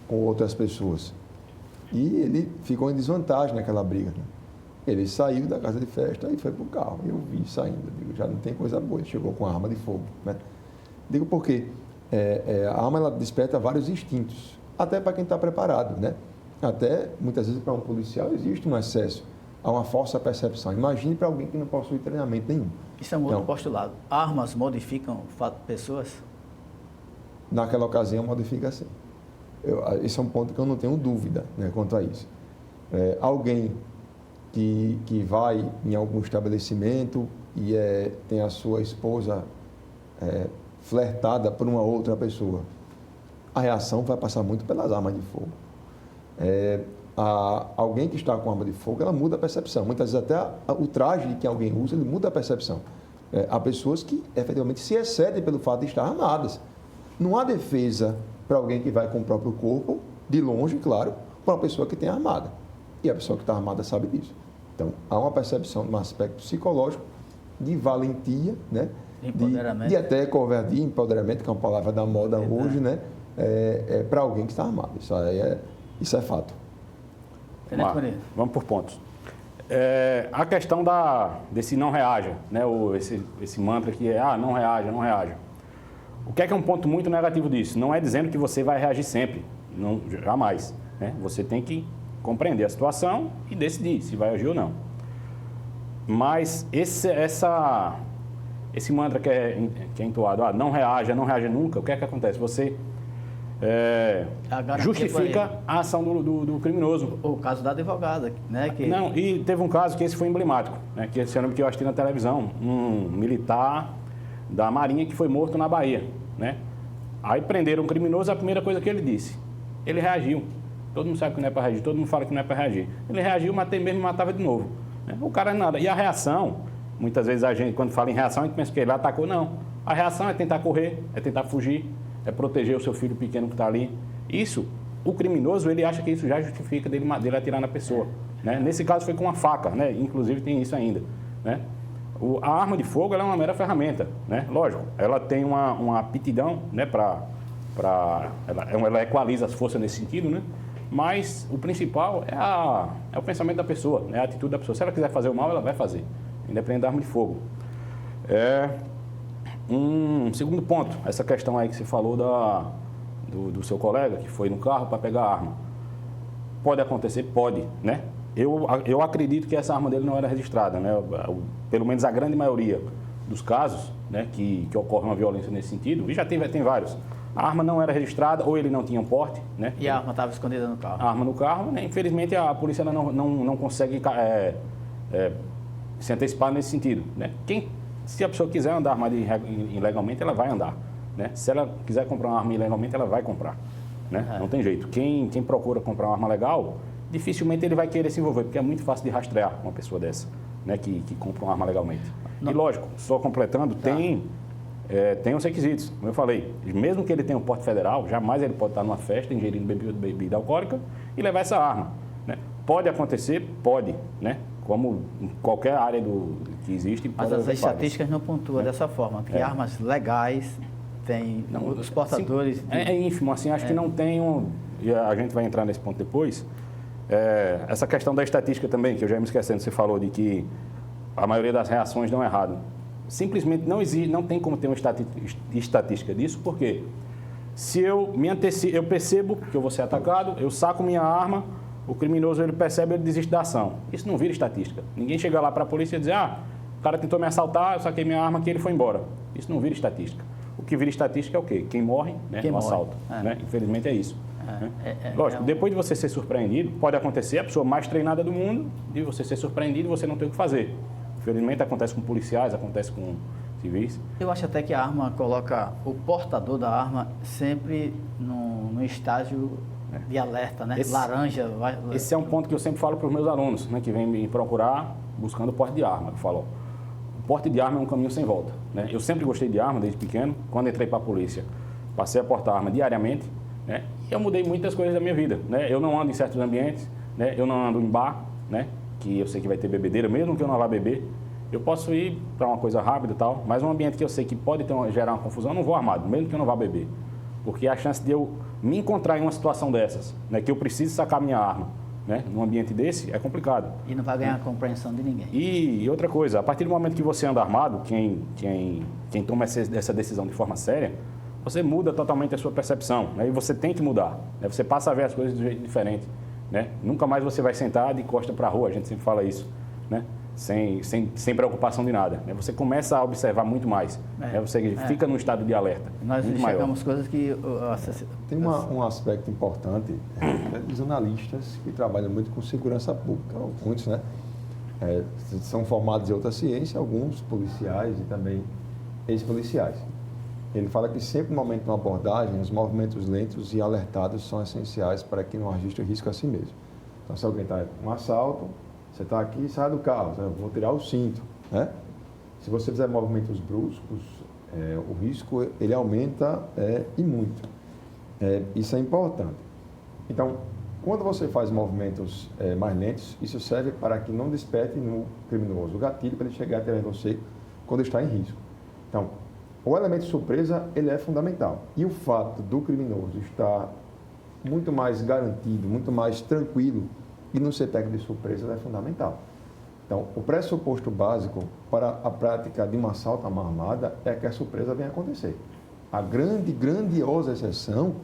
com outras pessoas. E ele ficou em desvantagem naquela briga. Né? Ele saiu da casa de festa e foi para o carro. Eu vi saindo, digo, já não tem coisa boa, ele chegou com a arma de fogo. Né? Digo porque a arma ela desperta vários instintos, até para quem está preparado. Né? Até, muitas vezes, para um policial existe um excesso a uma falsa percepção. Imagine para alguém que não possui treinamento nenhum. Isso é um outro postulado. Armas modificam pessoas? Naquela ocasião, modifica sim. Esse é um ponto que eu não tenho dúvida, né, quanto a isso. Alguém que vai em algum estabelecimento e tem a sua esposa flertada por uma outra pessoa, a reação vai passar muito pelas armas de fogo. Alguém que está com arma de fogo, ela muda a percepção. Muitas vezes até o traje que alguém usa, ele muda a percepção. Há pessoas que efetivamente se excedem pelo fato de estar armadas. Não há defesa para alguém que vai com o próprio corpo, de longe, claro, para uma pessoa que tem armada. E a pessoa que está armada sabe disso. Então, há uma percepção, um aspecto psicológico, de valentia, né? De até covardia, empoderamento, que é uma palavra da moda hoje, né? Para alguém que está armado. Isso é fato. Vamos por pontos. A questão desse não reaja, né? Esse mantra que não reaja, não reaja. O que é um ponto muito negativo disso? Não é dizendo que você vai reagir sempre, não, jamais. Né? Você tem que compreender a situação e decidir se vai agir ou não. Mas esse mantra que é entoado, não reaja nunca, o que é que acontece? Você justifica a ação do criminoso. O caso da advogada, né? Não, e teve um caso que esse foi emblemático, né? Que esse ano que eu assisti na televisão, um militar da Marinha que foi morto na Bahia, né? Aí prenderam um criminoso, a primeira coisa que ele disse, ele reagiu. Todo mundo sabe que não é para reagir, todo mundo fala que não é para reagir. Ele reagiu, matei mesmo e matava de novo. Né? O cara nada. E a reação, muitas vezes a gente, quando fala em reação, a gente pensa que ele atacou. Não. A reação é tentar correr, é tentar fugir, é proteger o seu filho pequeno que está ali. Isso, o criminoso, ele acha que isso já justifica dele atirar na pessoa. Né? Nesse caso foi com uma faca, né? Inclusive tem isso ainda. Né? A arma de fogo ela é uma mera ferramenta. Né? Lógico, ela tem uma aptidão, né? Ela equaliza as forças nesse sentido, né? Mas o principal é o pensamento da pessoa, né? A atitude da pessoa. Se ela quiser fazer o mal, ela vai fazer, independente da arma de fogo. Um segundo ponto, essa questão aí que você falou do seu colega, que foi no carro para pegar a arma. Pode acontecer? Pode, né? Eu acredito que essa arma dele não era registrada, né? Pelo menos a grande maioria dos casos, né, que ocorre uma violência nesse sentido, e já tem vários. A arma não era registrada ou ele não tinha um porte, né? E a arma estava escondida no carro. A arma no carro, né? Infelizmente a polícia não consegue se antecipar nesse sentido, né? Se a pessoa quiser andar armada ilegalmente, ela vai andar, né? Se ela quiser comprar uma arma ilegalmente, ela vai comprar, né? Não tem jeito. Quem procura comprar uma arma legal, dificilmente ele vai querer se envolver, porque é muito fácil de rastrear uma pessoa dessa, né? Que compra uma arma legalmente. Não. E lógico, só completando, tem os requisitos, como eu falei. Mesmo que ele tenha um porte federal, jamais ele pode estar numa festa ingerindo bebida alcoólica e levar essa arma, né? Pode acontecer? Pode, né? Como em qualquer área que existe. Mas as estatísticas não pontuam dessa forma. Tem armas legais, tem os portadores... Sim, é ínfimo, assim, acho que não tem e a gente vai entrar nesse ponto depois. Essa questão da estatística também, que eu já ia me esquecendo, você falou de que a maioria das reações dão errado. Simplesmente não existe, não tem como ter uma estatística disso, porque se eu percebo que eu vou ser atacado, eu saco minha arma, o criminoso ele percebe, ele desiste da ação. Isso não vira estatística. Ninguém chega lá para a polícia e diz, o cara tentou me assaltar, eu saquei minha arma aqui, ele foi embora. Isso não vira estatística. O que vira estatística é o quê? Quem morre, né, no assalto. Né? Infelizmente é isso. Lógico, depois de você ser surpreendido, pode acontecer, a pessoa mais treinada do mundo, de você ser surpreendido e você não ter o que fazer. Infelizmente acontece com policiais, acontece com civis. Eu acho até que a arma coloca o portador da arma sempre no estágio de alerta, né? Laranja. Esse é um ponto que eu sempre falo para os meus alunos, né, que vêm me procurar buscando porte de arma. Eu falo, o porte de arma é um caminho sem volta. Né? Eu sempre gostei de arma desde pequeno. Quando entrei para a polícia, passei a portar arma diariamente, né? E eu mudei muitas coisas da minha vida. Né? Eu não ando em certos ambientes, né? Eu não ando em bar, né? Que eu sei que vai ter bebedeira, mesmo que eu não vá beber. Eu posso ir para uma coisa rápida e tal, mas um ambiente que eu sei que pode gerar uma confusão, eu não vou armado, mesmo que eu não vá beber. Porque a chance de eu me encontrar em uma situação dessas, né, que eu preciso sacar minha arma, né, num ambiente desse, é complicado. E não vai ganhar a compreensão de ninguém. E outra coisa, a partir do momento que você anda armado, quem toma essa decisão de forma séria, você muda totalmente a sua percepção, né, e você tem que mudar. Né, você passa a ver as coisas de um jeito diferente. Né? Nunca mais você vai sentar de costa para a rua, a gente sempre fala isso, né? Sem preocupação de nada. Né? Você começa a observar muito mais. Né? Você fica num estado de alerta. Nós muito enxergamos maior. Coisas que... Tem um aspecto importante dos analistas que trabalham muito com segurança pública. Muitos, né? São formados em outra ciência, alguns policiais e também ex-policiais. Ele fala que sempre no momento de uma abordagem, os movimentos lentos e alertados são essenciais para que não registre risco a si mesmo. Então, se alguém está com um assalto, você está aqui, sai do carro, eu vou tirar o cinto. Né? Se você fizer movimentos bruscos, o risco ele aumenta e muito. Isso é importante. Então, quando você faz movimentos mais lentos, isso serve para que não desperte no criminoso o gatilho para ele chegar até você quando está em risco. Então, o elemento surpresa, ele é fundamental. E o fato do criminoso estar muito mais garantido, muito mais tranquilo e não ser pego de surpresa é fundamental. Então, o pressuposto básico para a prática de um assalto à mão armada é que a surpresa venha acontecer. A grandiosa exceção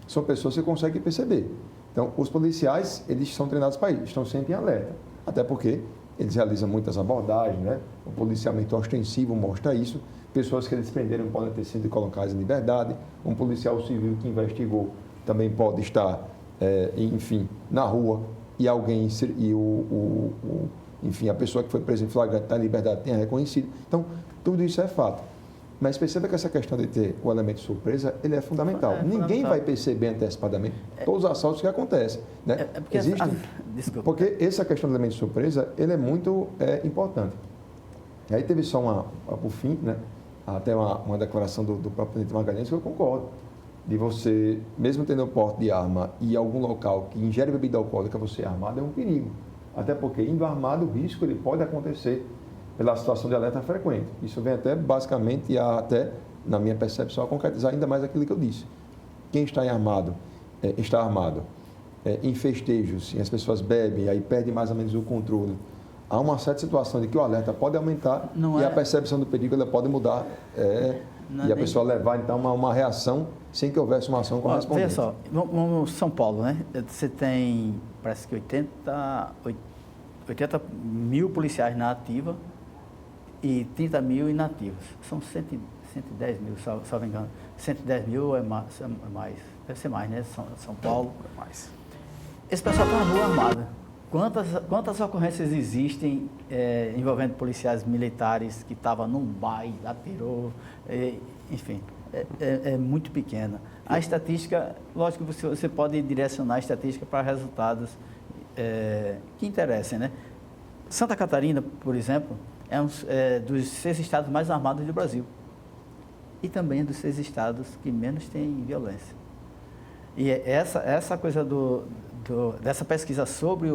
são pessoas que conseguem perceber. Então, os policiais, eles são treinados para isso, estão sempre em alerta. Até porque eles realizam muitas abordagens, né? O policiamento ostensivo mostra isso. Pessoas que eles prenderam podem ter sido colocadas em liberdade. Um policial civil que investigou também pode estar, enfim, na rua e alguém, enfim, a pessoa que foi presa em flagrante está em liberdade tenha reconhecido. Então, tudo isso é fato. Mas perceba que essa questão de ter o elemento de surpresa, ele é fundamental. Ninguém vai perceber antecipadamente todos os assaltos que acontecem. Né? Porque desculpa. Porque essa questão do elemento de surpresa, ele é muito importante. E aí teve só por fim, né, até uma declaração do próprio presidente Magalhães que eu concordo. De você, mesmo tendo porte de arma e algum local que ingere bebida alcoólica, você é armado, é um perigo. Até porque, indo armado, o risco ele pode acontecer pela situação de alerta frequente. Isso vem até, basicamente, até, na minha percepção, a concretizar ainda mais aquilo que eu disse. Quem está armado, em festejos, e as pessoas bebem, aí perdem mais ou menos o controle. Há uma certa situação de que o alerta pode aumentar a percepção do perigo ela pode mudar e a pessoa levar, então, uma reação sem que houvesse uma ação correspondente. Veja só, vamos São Paulo, né? Você tem, parece que 80 mil policiais na ativa e 30 mil inativos. São 110 mil, se não me engano. 110 mil é mais, deve ser mais, né? São Paulo. É mais. Esse pessoal está na rua armado. Quantas ocorrências existem envolvendo policiais militares que estavam num baile, atirou, enfim, é muito pequena. A estatística, lógico que você pode direcionar a estatística para resultados que interessem, né? Santa Catarina, por exemplo, é dos 6 estados mais armados do Brasil. E também é dos 6 estados que menos têm violência. E essa coisa dessa pesquisa sobre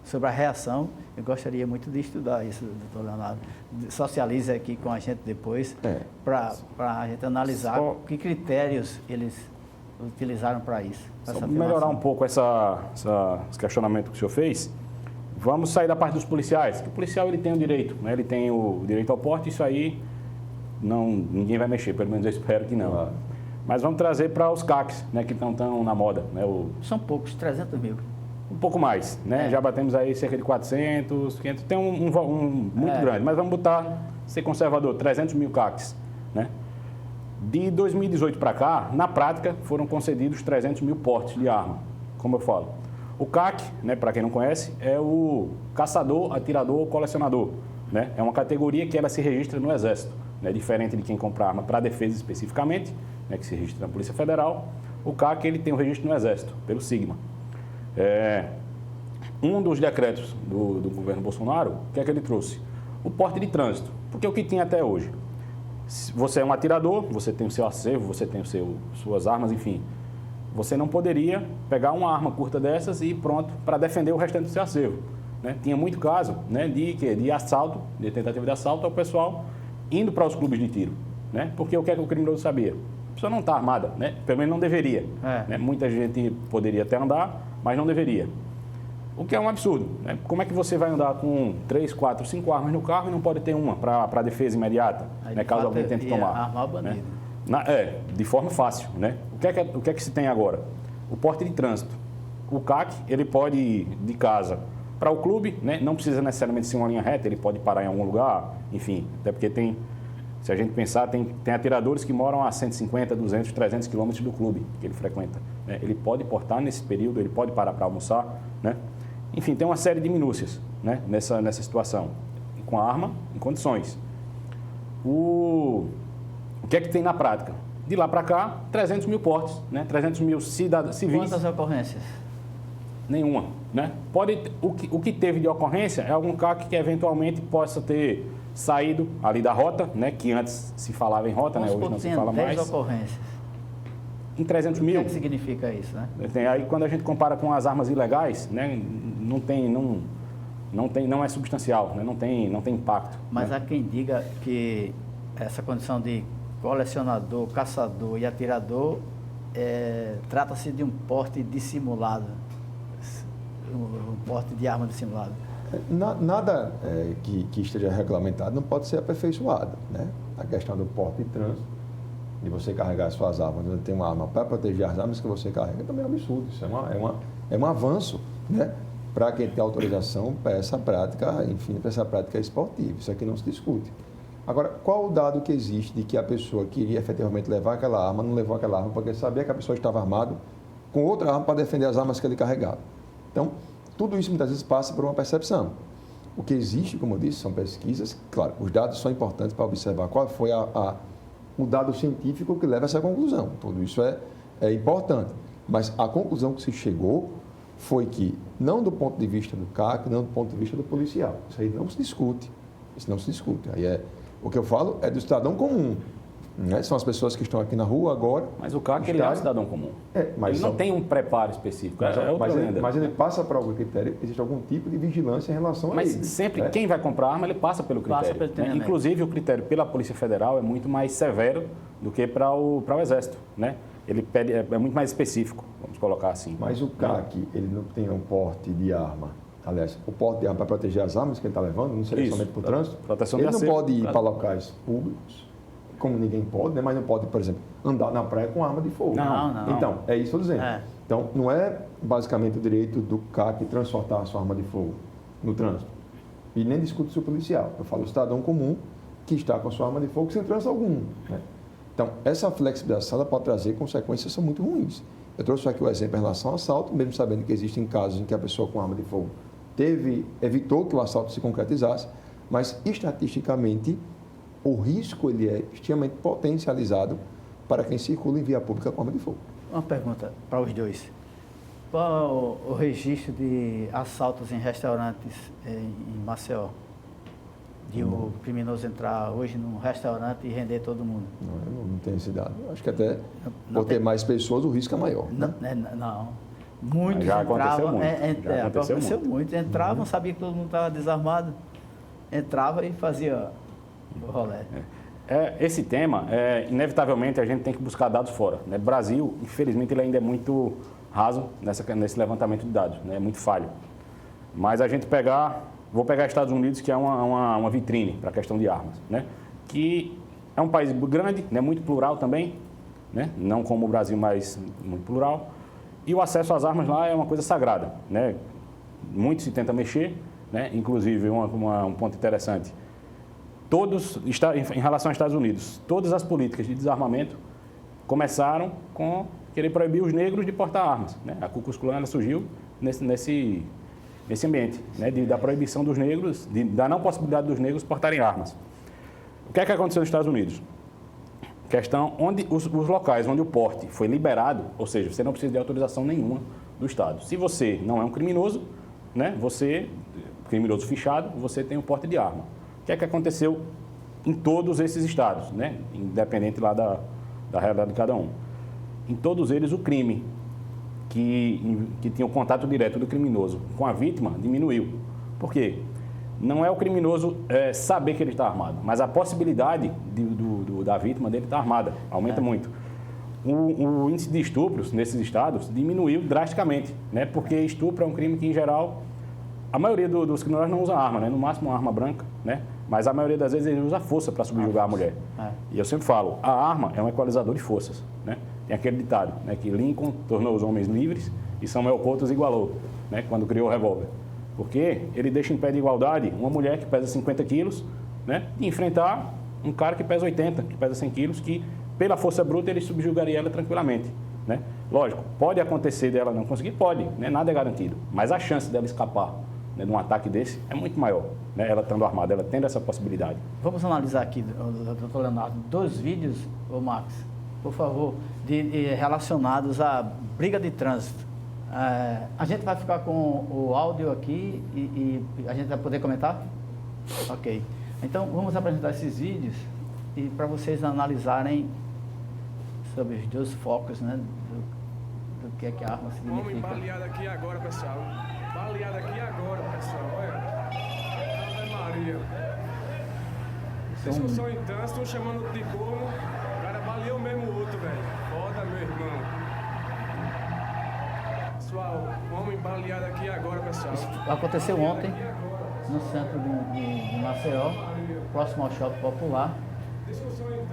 sobre a reação, eu gostaria muito de estudar isso, doutor Leonardo. Socialize aqui com a gente depois, para a gente analisar que critérios eles utilizaram para isso. Para melhorar um pouco esse questionamento que o senhor fez, vamos sair da parte dos policiais. O policial ele tem o direito, né? Ele tem o direito ao porte, isso aí ninguém vai mexer, pelo menos eu espero que não. Claro. Mas vamos trazer para os CACs, né, que estão tão na moda. Né, São poucos, 300 mil. Um pouco mais, né? Já batemos aí cerca de 400, 500, tem um muito grande. Mas vamos ser conservador, 300 mil CACs, né? De 2018 para cá, na prática, foram concedidos 300 mil portes de arma, como eu falo. O CAC, né, para quem não conhece, é o caçador, atirador ou colecionador. Né? É uma categoria que ela se registra no Exército. Né? Diferente de quem compra arma para defesa especificamente, né, que se registra na Polícia Federal, o CAC ele tem o registro no Exército, pelo SIGMA. Um dos decretos do governo Bolsonaro, o que é que ele trouxe? O porte de trânsito, porque é o que tinha até hoje. Você é um atirador, você tem o seu acervo, você tem suas armas, enfim. Você não poderia pegar uma arma curta dessas e ir pronto para defender o restante do seu acervo. Né? Tinha muito caso, né, de assalto, de tentativa de assalto ao pessoal indo para os clubes de tiro. Né? Porque o que é que o criminoso sabia? A pessoa não está armada, né? Pelo menos não deveria. Né? Muita gente poderia até andar, mas não deveria. O que é um absurdo. Né? Como é que você vai andar com 3, 4, 5 armas no carro e não pode ter uma para defesa imediata, né? Caso alguém tente tomar? Armar o bandido. Né? De forma fácil. Né? O que é que se tem agora? O porte de trânsito. O CAC, ele pode ir de casa para o clube, né? Não precisa necessariamente ser uma linha reta, ele pode parar em algum lugar, enfim, até porque se a gente pensar, tem atiradores que moram a 150, 200, 300 quilômetros do clube que ele frequenta. Né? Ele pode portar nesse período, ele pode parar para almoçar, né? Enfim, tem uma série de minúcias, né, nessa situação, com a arma, em condições. O que é que tem na prática? De lá para cá, 300 mil portes, né? 300 mil civis. Quantas ocorrências? Nenhuma. Né? O que teve de ocorrência é algum CAC que eventualmente possa ter saído ali da rota, né? Que antes se falava em rota, né? Hoje não se fala mais. 10 ocorrências. Em 300 mil. O que significa isso, né? Aí quando a gente compara com as armas ilegais, né? Não é substancial, né? Não tem impacto. Mas né? há quem diga que essa condição de colecionador, caçador e atirador trata-se de um porte dissimulado, um porte de arma dissimulado. Nada que esteja regulamentado não pode ser aperfeiçoado, né? A questão do porte de trânsito, de você carregar suas armas, você tem uma arma para proteger as armas que você carrega, também é um absurdo. Isso é um avanço, né? Para quem tem autorização para essa prática, enfim, para essa prática esportiva. Isso aqui não se discute. Agora, qual o dado que existe de que a pessoa queria efetivamente levar aquela arma, não levou aquela arma porque sabia que a pessoa estava armada com outra arma para defender as armas que ele carregava? Então, tudo isso muitas vezes passa por uma percepção. O que existe, como eu disse, são pesquisas. Claro, os dados são importantes para observar qual foi o dado científico que leva a essa conclusão. Tudo isso é importante. Mas a conclusão que se chegou foi que, não do ponto de vista do CAC, não do ponto de vista do policial. Isso aí não se discute. Isso não se discute. Aí o que eu falo é do cidadão comum. Né? São as pessoas que estão aqui na rua agora. Mas o CAC ele é um cidadão comum. Ele não tem um preparo específico. Mas ele passa por algum critério, existe algum tipo de vigilância em relação a ele. Mas sempre quem vai comprar arma, ele passa pelo critério. Né? Inclusive, o critério pela Polícia Federal é muito mais severo do que para o Exército. Né? Ele pede, é muito mais específico, vamos colocar assim. Mas o CAC, ele não tem um porte de arma. Aliás, o porte de arma para proteger as armas que ele está levando, não seria somente para o trânsito. Proteção ele não pode ir para locais públicos, como ninguém pode, né? Mas não pode, por exemplo, andar na praia com arma de fogo. Não. Então, é isso que eu estou dizendo. Então, não é basicamente o direito do CAC transportar a sua arma de fogo no trânsito. E nem discute isso o policial. Eu falo o cidadão comum que está com a sua arma de fogo sem trânsito algum. Né? Então, essa flexibilização pode trazer consequências que são muito ruins. Eu trouxe aqui o exemplo em relação ao assalto, mesmo sabendo que existem casos em que a pessoa com arma de fogo evitou que o assalto se concretizasse, mas estatisticamente o risco ele é extremamente potencializado para quem circula em via pública com arma de fogo. Uma pergunta para os dois. Qual o registro de assaltos em restaurantes em Maceió? De o criminoso entrar hoje num restaurante e render todo mundo? Não tem esse dado. Acho que até por ter mais pessoas o risco é maior. Não. Muitos já entravam. Aconteceu muito. Entravam, sabia que todo mundo estava desarmado. Entrava e fazia o rolê. Esse tema, inevitavelmente, a gente tem que buscar dados fora. Né? Brasil, infelizmente, ele ainda é muito raso nesse levantamento de dados, né? É muito falho. Mas a gente vou pegar Estados Unidos, que é uma vitrine para a questão de armas, né? Que é um país grande, né? Muito plural também, né? Não como o Brasil, mas muito plural. E o acesso às armas lá é uma coisa sagrada, né? Muito se tenta mexer, né? Inclusive, um ponto interessante, em relação aos Estados Unidos, todas as políticas de desarmamento começaram com querer proibir os negros de portar armas, né? A Ku Klux Klan surgiu nesse ambiente, né? Da proibição dos negros, da não possibilidade dos negros portarem armas. O que é que aconteceu nos Estados Unidos? Questão onde os locais onde o porte foi liberado, ou seja, você não precisa de autorização nenhuma do Estado. Se você não é um criminoso, né? Criminoso fichado, você tem o porte de arma. O que é que aconteceu em todos esses estados, né? Independente lá da realidade de cada um. Em todos eles, o crime que tinha o contato direto do criminoso com a vítima diminuiu. Por quê? Não é o criminoso saber que ele está armado, mas a possibilidade da vítima dele estar armada aumenta muito. O índice de estupros nesses estados diminuiu drasticamente, né? Porque estupro é um crime que, em geral, a maioria dos criminosos não usa arma, né? No máximo uma arma branca, né? Mas a maioria das vezes ele usa força para subjugar a mulher. E eu sempre falo, a arma é um equalizador de forças, né? Tem aquele ditado, né? Que Lincoln tornou os homens livres e Samuel Couto os igualou, né? Quando criou o revólver. Porque ele deixa em pé de igualdade uma mulher que pesa 50 quilos, né? E enfrentar um cara que pesa 80, que pesa 100 quilos, que pela força bruta ele subjugaria ela tranquilamente, né? Lógico, pode acontecer dela não conseguir? Pode, né? Nada é garantido. Mas a chance dela escapar, né, de um ataque desse é muito maior, né? Ela estando armada, ela tendo essa possibilidade. Vamos analisar aqui, doutor Leonardo, 2 vídeos, ô Max, por favor, relacionados à briga de trânsito. A gente vai ficar com o áudio aqui e a gente vai poder comentar? Ok. Então, vamos apresentar esses vídeos e para vocês analisarem sobre os 2 focos, né, do que é que a arma significa. Homem baleado aqui agora, pessoal. Baleado aqui agora, pessoal. Olha. Ave Maria. Discussão em trânsito, chamando de corno. O cara baleou mesmo o outro, velho. Foda, meu irmão. Pessoal, homem baleado aqui agora, pessoal. Isso aconteceu ontem, no centro de Maceió, próximo ao Shopping Popular.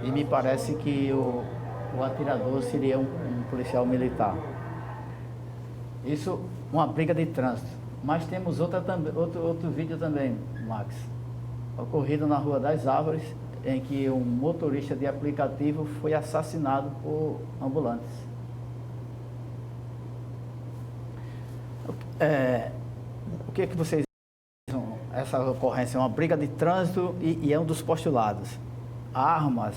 E me parece que o atirador seria um policial militar. Isso, uma briga de trânsito. Mas temos outro vídeo também, Max. Ocorrido na Rua das Árvores, em que um motorista de aplicativo foi assassinado por ambulantes. O que é que vocês acham? essa ocorrência é uma briga de trânsito e é um dos postulados. Armas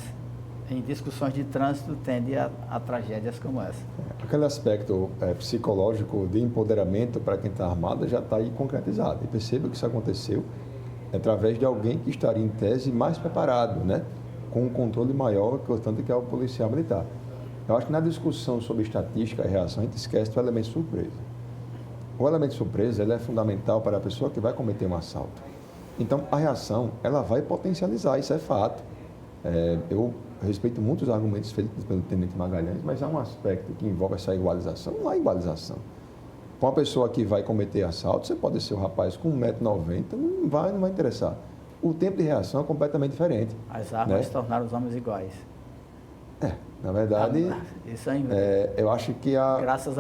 em discussões de trânsito tendem a tragédias como essa. Aquele aspecto psicológico de empoderamento para quem está armado já está aí concretizado. E perceba que isso aconteceu através de alguém que estaria, em tese, mais preparado, né? Com um controle maior, portanto, que é o policial militar. Eu acho que na discussão sobre estatística e reação, a gente esquece do elemento surpresa. O elemento surpresa ele é fundamental para a pessoa que vai cometer um assalto. Então, a reação ela vai potencializar, isso é fato. Eu respeito muito os argumentos feitos pelo Tenente Magalhães, mas há um aspecto que envolve essa igualização. Não há igualização. Para uma pessoa que vai cometer assalto, você pode ser um rapaz com 1,90 m, não vai interessar. O tempo de reação é completamente diferente. As armas se tornaram os homens iguais. Na verdade, isso aí, eu acho que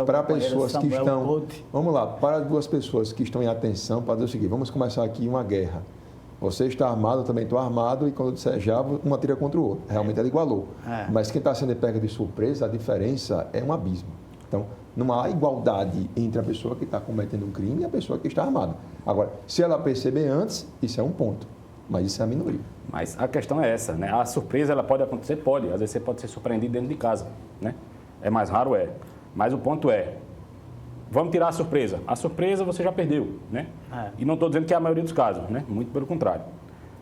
para pessoas que estão... Vamos lá, para duas pessoas que estão em atenção, para dizer o seguinte, vamos começar aqui uma guerra. Você está armado, eu também estou armado, e quando eu disser já, um atira contra o outro. Realmente ela igualou. Mas quem está sendo pego de surpresa, a diferença é um abismo. Então, não há igualdade entre a pessoa que está cometendo um crime e a pessoa que está armada. Agora, se ela perceber antes, isso é um ponto. Mas isso é a minoria. Mas a questão é essa, né? A surpresa, ela pode acontecer? Pode. Às vezes você pode ser surpreendido dentro de casa, né? É mais raro, é. Mas o ponto é, vamos tirar a surpresa. A surpresa você já perdeu, né? E não estou dizendo que é a maioria dos casos, né? Muito pelo contrário.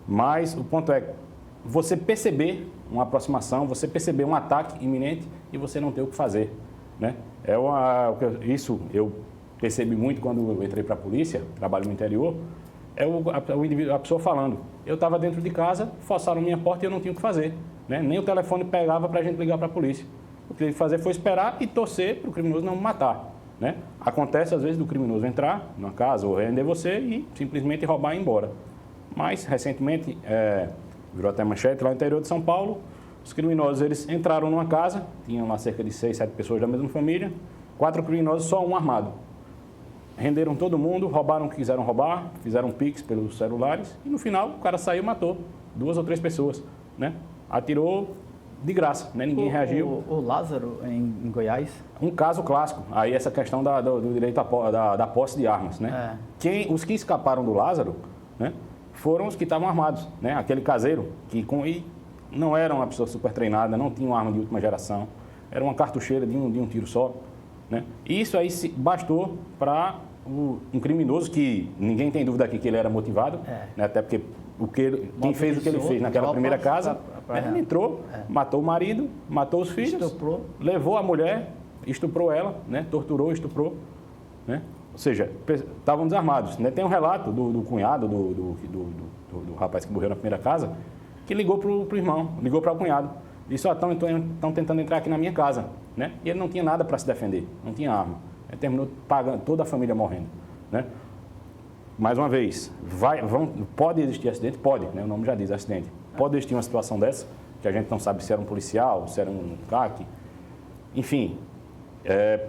Mas o ponto é você perceber uma aproximação, você perceber um ataque iminente e você não ter o que fazer, né? Isso eu percebi muito quando eu entrei para a polícia, trabalho no interior, a pessoa falando. Eu estava dentro de casa, forçaram minha porta e eu não tinha o que fazer, né? Nem o telefone pegava para a gente ligar para a polícia. O que eu tinha que fazer foi esperar e torcer para o criminoso não me matar, né? Acontece às vezes do criminoso entrar na casa ou render você e simplesmente roubar e ir embora. Mas recentemente, virou até manchete lá no interior de São Paulo, os criminosos eles entraram numa casa, tinham lá cerca de 6, 7 pessoas da mesma família, 4 criminosos, só um armado. Renderam todo mundo, roubaram o que quiseram roubar, fizeram pix pelos celulares e no final o cara saiu e matou 2 ou 3 pessoas, né? Atirou de graça, né? Ninguém reagiu. O Lázaro, em Goiás? Um caso clássico, aí essa questão do direito da posse de armas, né? Os que escaparam do Lázaro, né, foram os que estavam armados, né? Aquele caseiro que não era uma pessoa super treinada, não tinha uma arma de última geração, era uma cartucheira de um tiro só, né? E isso aí bastou para um criminoso que ninguém tem dúvida aqui que ele era motivado, né? Até porque quem fez o que ele fez naquela primeira casa, ele entrou, matou o marido, matou os filhos, estuprou, levou a mulher, estuprou ela, né? Torturou, estuprou, né? Ou seja, estavam desarmados, né? Tem um relato do cunhado do rapaz que morreu na primeira casa, que ligou para o irmão, ligou para o cunhado, disse, estão tentando entrar aqui na minha casa, né? E ele não tinha nada para se defender, não tinha arma. Ele terminou pagando toda a família morrendo, né? Mais uma vez, pode existir acidente? Pode, né? O nome já diz acidente. Pode existir uma situação dessa, que a gente não sabe se era um policial, se era um CAC, enfim,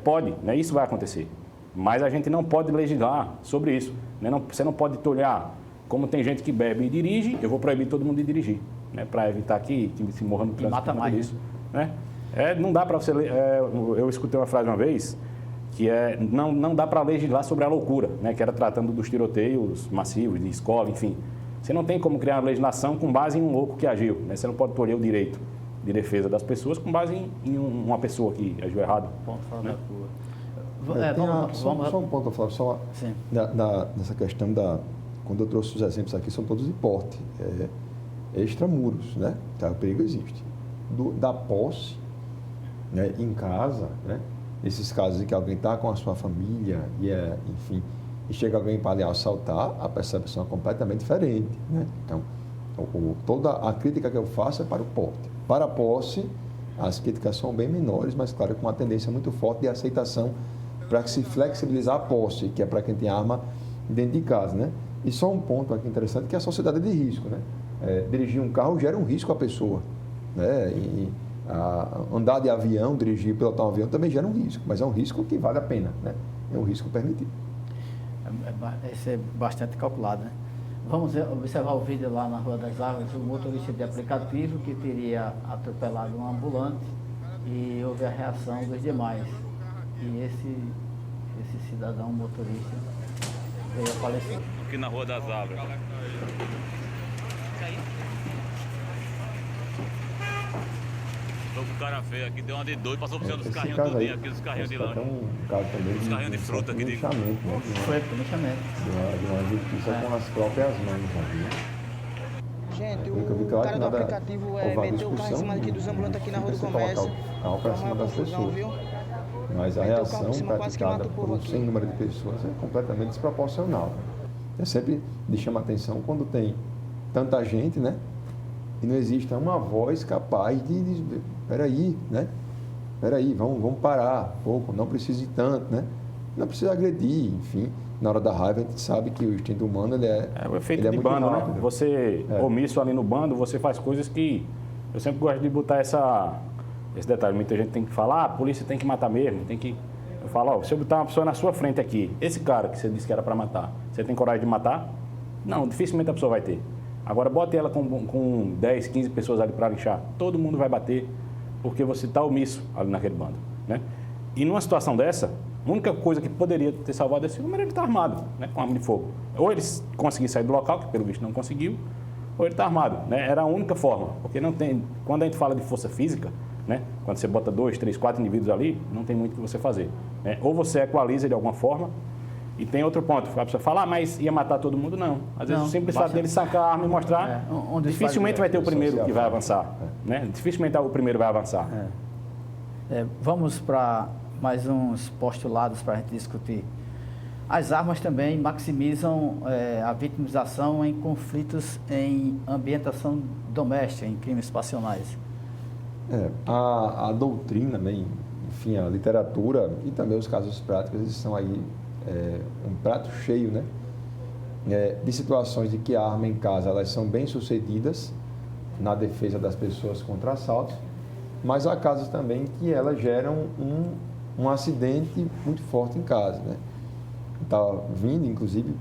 pode, né? Isso vai acontecer. Mas a gente não pode legislar sobre isso, né? Você não pode olhar, como tem gente que bebe e dirige, eu vou proibir todo mundo de dirigir, né? Para evitar que se morra no trânsito. Mata mais, isso, né? Não dá para você... eu escutei uma frase uma vez, que não dá para legislar sobre a loucura, né? Que era tratando dos tiroteios massivos, de escola, enfim. Você não tem como criar uma legislação com base em um louco que agiu, né? Você não pode tolher o direito de defesa das pessoas com base em uma pessoa que agiu errado. Ponto fora né? da curva. Só um ponto, Flávio, nessa questão quando eu trouxe os exemplos aqui, são todos de porte, extramuros, né? Tá, o perigo existe. Da posse, né? Em casa, né? Nesses casos em que alguém está com a sua família enfim, e chega alguém para lhe assaltar, a percepção é completamente diferente, né? Então, toda a crítica que eu faço é para o porte. Para a posse, as críticas são bem menores, mas, claro, com uma tendência muito forte de aceitação para se flexibilizar a posse, que é para quem tem arma dentro de casa, né? E só um ponto aqui interessante, que é a sociedade de risco, né? Dirigir um carro gera um risco à pessoa, né? Andar de avião, dirigir, pilotar um avião também gera um risco, mas é um risco que vale a pena, né? É um risco permitido. Esse é bastante calculado, né? Vamos observar o vídeo lá na Rua das Árvores, o motorista de aplicativo que teria atropelado um ambulante e houve a reação dos demais. E esse cidadão motorista veio a falecer. Aqui na Rua das Árvores. Tô com o cara feio aqui, deu uma de doido, passou por cima dos carrinhos tudinho aqui, dos carrinhos de lanche. Um caso também Os carrinhos de fruta aqui de... linchamento, né? Foi linchamento. De uma justiça com as próprias mãos ali, né? Gente, Eu vi o claro cara que do nada- aplicativo houve uma meteu o carro em cima aqui dos ambulantes aqui na Rua do você colocar Comércio. o carro para cima das confusão, pessoas. viu? Mas a Meteu o carro reação por cima, quase que praticada mata o por povo um aqui. sem número de pessoas é completamente desproporcional. É sempre de chamar atenção quando tem tanta gente, né? E não existe uma voz capaz de peraí, né? Peraí, vamos parar um pouco, não precisa de tanto, né? Não precisa agredir, enfim. Na hora da raiva, a gente sabe que o instinto humano, ele é É o efeito ele é de muito bando, rápido. né? Você, omisso ali no bando, você faz coisas que... Eu sempre gosto de botar esse detalhe. Muita gente tem que falar, a polícia tem que matar mesmo, tem que... Eu falo, ó, se eu botar uma pessoa na sua frente aqui, esse cara que você disse que era para matar, você tem coragem de matar? Não, dificilmente a pessoa vai ter. Agora, bote ela com 10, 15 pessoas ali para linchar. Todo mundo vai bater, porque você está omisso ali naquele bando, né? E numa situação dessa, a única coisa que poderia ter salvado esse homem era ele estar armado, né, com arma de fogo. Ou ele conseguir sair do local, que pelo visto não conseguiu, ou ele está armado, né? Era a única forma, porque não tem... Quando a gente fala de força física, né, quando você bota 2, 3, 4 indivíduos ali, não tem muito o que você fazer, né? Ou você equaliza de alguma forma, e tem outro ponto, a pessoa fala, mas ia matar todo mundo? Não. Às vezes Não, o simples basta- fato dele sacar a arma e mostrar, onde dificilmente vai ter o primeiro que vai avançar, né? Dificilmente o primeiro vai avançar. Vamos para mais uns postulados para a gente discutir. As armas também maximizam a vitimização em conflitos em ambientação doméstica, em crimes passionais. A doutrina, né, enfim, a literatura e também os casos práticos, eles são aí um prato cheio, né, de situações de que a arma em casa, elas são bem sucedidas na defesa das pessoas contra assaltos, mas há casos também que elas geram um acidente muito forte em casa, né. Estava vindo, inclusive,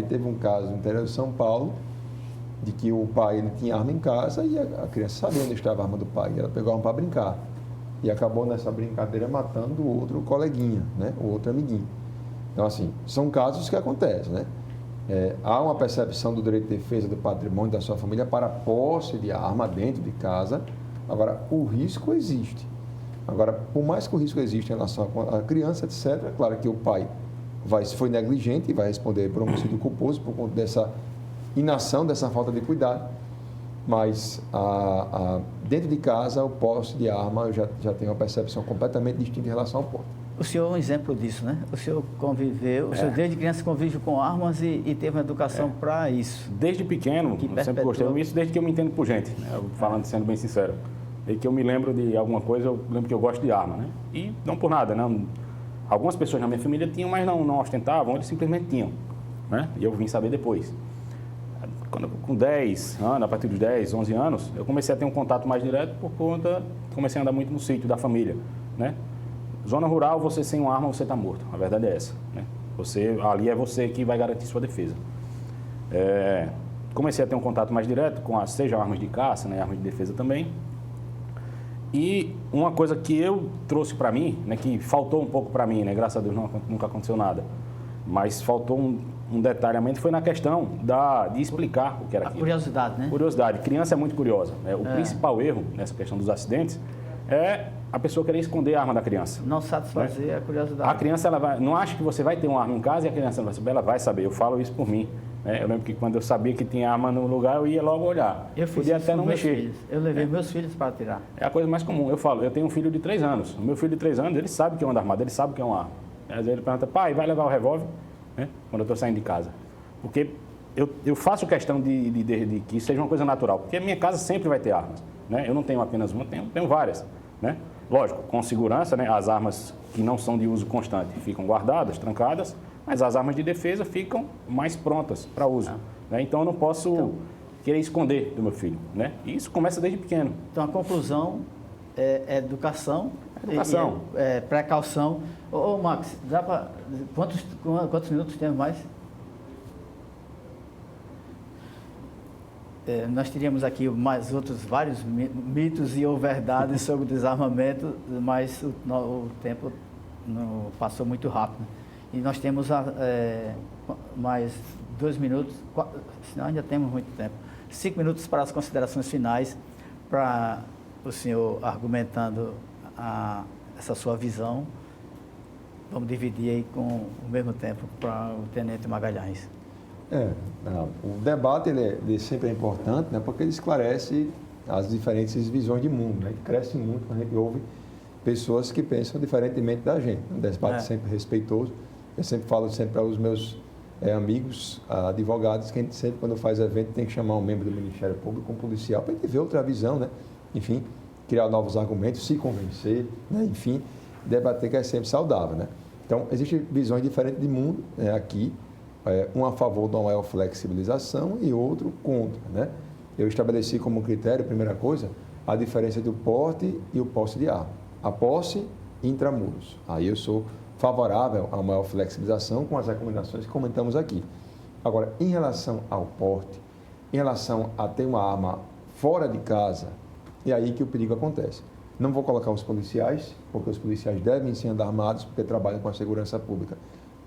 teve um caso no interior de São Paulo, de que o pai ele tinha arma em casa e a criança sabia onde estava a arma do pai, e ela pegou a arma para brincar. E acabou nessa brincadeira matando o outro coleguinha, né? O outro amiguinho. Então, assim, são casos que acontecem, né? Há uma percepção do direito de defesa do patrimônio da sua família para a posse de arma dentro de casa. Agora, o risco existe. Agora, por mais que o risco exista em relação à criança, etc., é claro que o pai foi negligente e vai responder por homicídio culposo por conta dessa inação, dessa falta de cuidado, mas dentro de casa, o posse de arma, eu já tenho uma percepção completamente distinta em relação ao porte. O senhor é um exemplo disso, né? O senhor conviveu, o senhor desde criança convive com armas e teve uma educação para isso. Desde pequeno, Que eu sempre gostei disso, desde que eu me entendo por gente, né? Sendo bem sincero. Desde que eu me lembro de alguma coisa, eu lembro que eu gosto de arma, né? E não por nada, né? Algumas pessoas na minha família tinham, mas não ostentavam, eles simplesmente tinham, né? E eu vim saber depois. Com 10 anos, a partir dos 10, 11 anos, eu comecei a ter um contato mais direto por conta, comecei a andar muito no sítio da família, né? Zona rural, você sem uma arma, você está morto. A verdade é essa, né? Ali é você que vai garantir sua defesa. Comecei a ter um contato mais direto com seja armas de caça, né? Armas de defesa também. E uma coisa que eu trouxe para mim, né? Que faltou um pouco para mim, né? Graças a Deus nunca aconteceu nada. Mas faltou um detalhamento, foi na questão de explicar o que era aquilo. A curiosidade, né? Curiosidade. Criança é muito curiosa, né? O principal erro nessa questão dos acidentes é a pessoa querer esconder a arma da criança. Não satisfazer a curiosidade. A criança, não acha que você vai ter uma arma em casa e a criança não vai saber, ela vai saber. Eu falo isso por mim, né? Eu lembro que quando eu sabia que tinha arma no lugar, eu ia logo olhar. Eu fiz Podia isso até com não meus mexer. filhos. Eu levei meus filhos para atirar. É a coisa mais comum. Eu falo, eu tenho um filho de 3 anos. O meu filho de 3 anos, ele sabe que é uma armada, ele sabe que é uma arma. Às vezes ele pergunta, pai, vai levar o revólver? Né? Quando eu estou saindo de casa. Porque eu faço questão de que isso seja uma coisa natural. Porque a minha casa sempre vai ter armas, né? Eu não tenho apenas uma, tenho várias, né? Lógico, com segurança, né? As armas que não são de uso constante ficam guardadas, trancadas, mas as armas de defesa ficam mais prontas para uso. Né? Então eu não posso querer esconder do meu filho, né? E isso começa desde pequeno. Então a conclusão é educação, Educação. Precaução. Ô Max, dá para quantos minutos temos mais? Nós teríamos aqui mais outros vários mitos e ou verdades sobre o desarmamento, mas o tempo passou muito rápido. E nós temos mais 2 minutos, senão ainda temos muito tempo. 5 minutos para as considerações finais, para o senhor argumentando essa sua visão. Vamos dividir aí com o mesmo tempo para o Tenente Magalhães. O debate ele sempre é importante, né, porque ele esclarece as diferentes visões de mundo. Né? Cresce muito quando a gente ouve pessoas que pensam diferentemente da gente. Um debate sempre respeitoso. Eu sempre falo para os meus amigos, advogados, que a gente sempre, quando faz evento, tem que chamar um membro do Ministério Público, um policial, para a gente ver outra visão, né? Enfim, criar novos argumentos, se convencer, né? Enfim, debater que é sempre saudável, né? Então, existem visões diferentes de mundo aqui, um a favor de uma maior flexibilização e outro contra, né? Eu estabeleci como critério, primeira coisa, a diferença do porte e o posse de arma. A posse intramuros. Aí eu sou favorável a uma maior flexibilização com as recomendações que comentamos aqui. Agora, em relação ao porte, em relação a ter uma arma fora de casa, é aí que o perigo acontece. Não vou colocar os policiais, porque os policiais devem sim andar armados, porque trabalham com a segurança pública.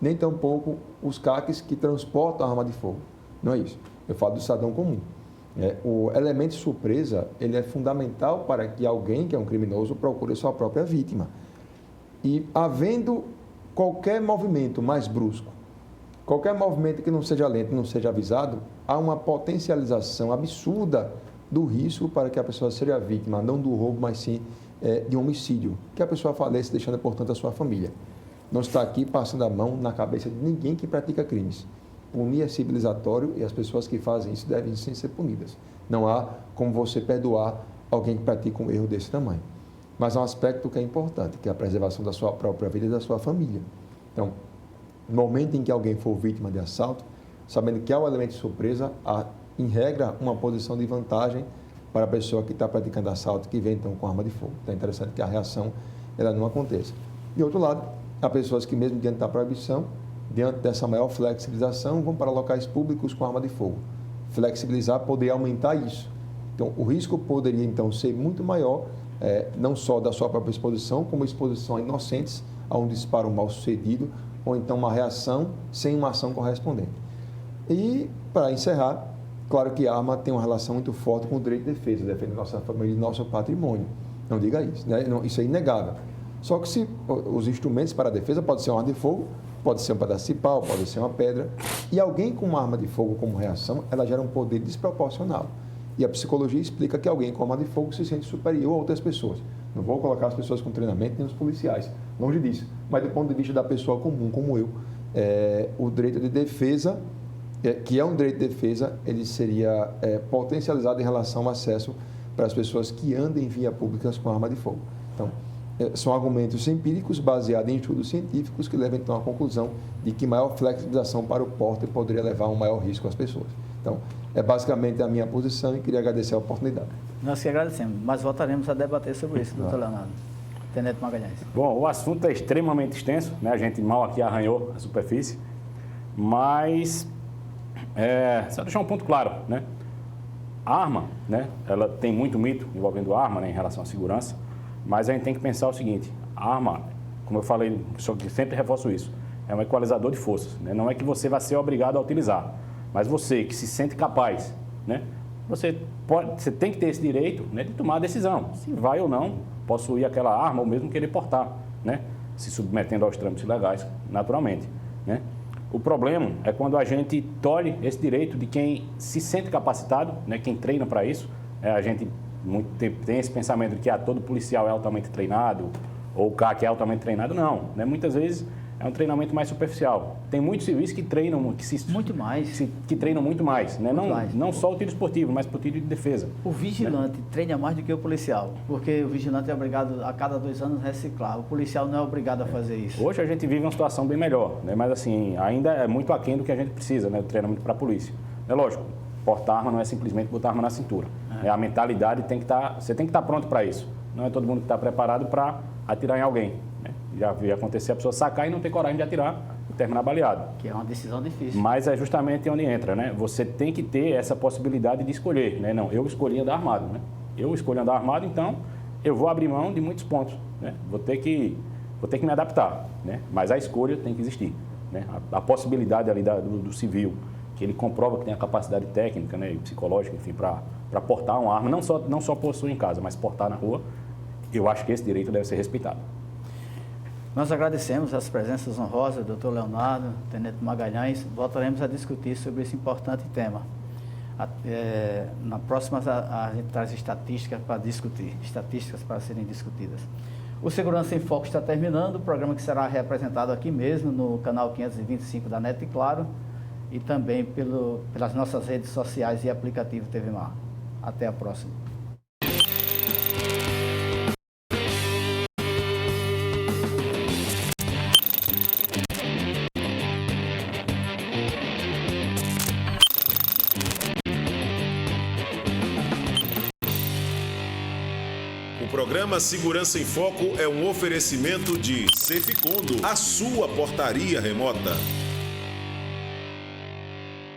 Nem tampouco os CACs que transportam a arma de fogo. Não é isso. Eu falo do cidadão comum. O elemento surpresa, ele é fundamental para que alguém que é um criminoso procure sua própria vítima. E havendo qualquer movimento mais brusco, qualquer movimento que não seja lento, não seja avisado, há uma potencialização absurda do risco para que a pessoa seja vítima, não do roubo, mas sim de um homicídio, que a pessoa faleça, deixando, portanto, a sua família. Não está aqui passando a mão na cabeça de ninguém que pratica crimes. Punir é civilizatório e as pessoas que fazem isso devem sim ser punidas. Não há como você perdoar alguém que pratica um erro desse tamanho. Mas há um aspecto que é importante, que é a preservação da sua própria vida e da sua família. Então, no momento em que alguém for vítima de assalto, sabendo que há um elemento de surpresa, há, em regra, uma posição de vantagem para a pessoa que está praticando assalto, que vem então com arma de fogo. Então é interessante que a reação ela não aconteça. De outro lado, há pessoas que mesmo diante da proibição, diante dessa maior flexibilização, vão para locais públicos com arma de fogo. Flexibilizar poderia aumentar isso. Então, o risco poderia então ser muito maior, não só da sua própria exposição, como exposição a inocentes, a um disparo mal sucedido, ou então uma reação sem uma ação correspondente. E, para encerrar, claro que a arma tem uma relação muito forte com o direito de defesa, defender nossa família e nosso patrimônio. Não diga isso, né? Isso é inegável. Só que se os instrumentos para a defesa podem ser uma arma de fogo, pode ser um pedaço de pau, pode ser uma pedra, e alguém com uma arma de fogo como reação, ela gera um poder desproporcional. E a psicologia explica que alguém com arma de fogo se sente superior a outras pessoas. Não vou colocar as pessoas com treinamento nem os policiais, longe disso. Mas do ponto de vista da pessoa comum, como eu, o direito de defesa, que é um direito de defesa, ele seria potencializado em relação ao acesso para as pessoas que andem em via públicas com arma de fogo. Então, são argumentos empíricos baseados em estudos científicos que levam então à conclusão de que maior flexibilização para o porte poderia levar a um maior risco às pessoas. Então, é basicamente a minha posição e queria agradecer a oportunidade. Nós que agradecemos, mas voltaremos a debater sobre isso, doutor Leonardo. Tenente Magalhães. Bom, o assunto é extremamente extenso, né? A gente mal aqui arranhou a superfície, mas só deixar um ponto claro, né? A arma, né? Ela tem muito mito envolvendo a arma, né, em relação à segurança, mas a gente tem que pensar o seguinte: a arma, como eu falei, só que sempre reforço isso, é um equalizador de forças, né? Não é que você vai ser obrigado a utilizar, mas você que se sente capaz, né? Você tem que ter esse direito, né, de tomar a decisão, se vai ou não possuir aquela arma ou mesmo querer portar, né? Se submetendo aos trâmites legais, naturalmente, né? O problema é quando a gente tolhe esse direito de quem se sente capacitado, né, quem treina para isso. A gente tem esse pensamento de que todo policial é altamente treinado ou o CAC é altamente treinado. Não, né? Muitas vezes é um treinamento mais superficial. Tem muitos civis que treinam muito mais, que treinam muito mais, né? Muito mais. Não só o tiro esportivo, mas para o tiro de defesa. O vigilante treina mais do que o policial, porque o vigilante é obrigado a cada 2 anos reciclar. O policial não é obrigado a fazer isso. Hoje a gente vive uma situação bem melhor, né? Mas assim, ainda é muito aquém do que a gente precisa, né? O treinamento para a polícia. É lógico, portar arma não é simplesmente botar arma na cintura. A mentalidade tem que estar, você tem que estar pronto para isso. Não é todo mundo que está preparado para atirar em alguém, né? Já vi acontecer a pessoa sacar e não ter coragem de atirar e terminar baleado. Que é uma decisão difícil. Mas é justamente onde entra, né? Você tem que ter essa possibilidade de escolher, né? Não, eu escolhi andar armado, né? Eu escolhi andar armado, então eu vou abrir mão de muitos pontos, né? Vou ter que me adaptar, né? Mas a escolha tem que existir. né? A possibilidade ali do civil, que ele comprova que tem a capacidade técnica, né, e psicológica, enfim, para portar uma arma, não só possuir em casa, mas portar na rua, eu acho que esse direito deve ser respeitado. Nós agradecemos as presenças honrosas do Dr. Leonardo, Tenente Magalhães. Voltaremos a discutir sobre esse importante tema. Na próxima, a gente traz estatísticas para discutir, estatísticas para serem discutidas. O Segurança em Foco está terminando, o programa que será reapresentado aqui mesmo no canal 525 da NET Claro e também pelas nossas redes sociais e aplicativo TV Mar. Até a próxima. O programa Segurança em Foco é um oferecimento de Ceficondo, a sua portaria remota.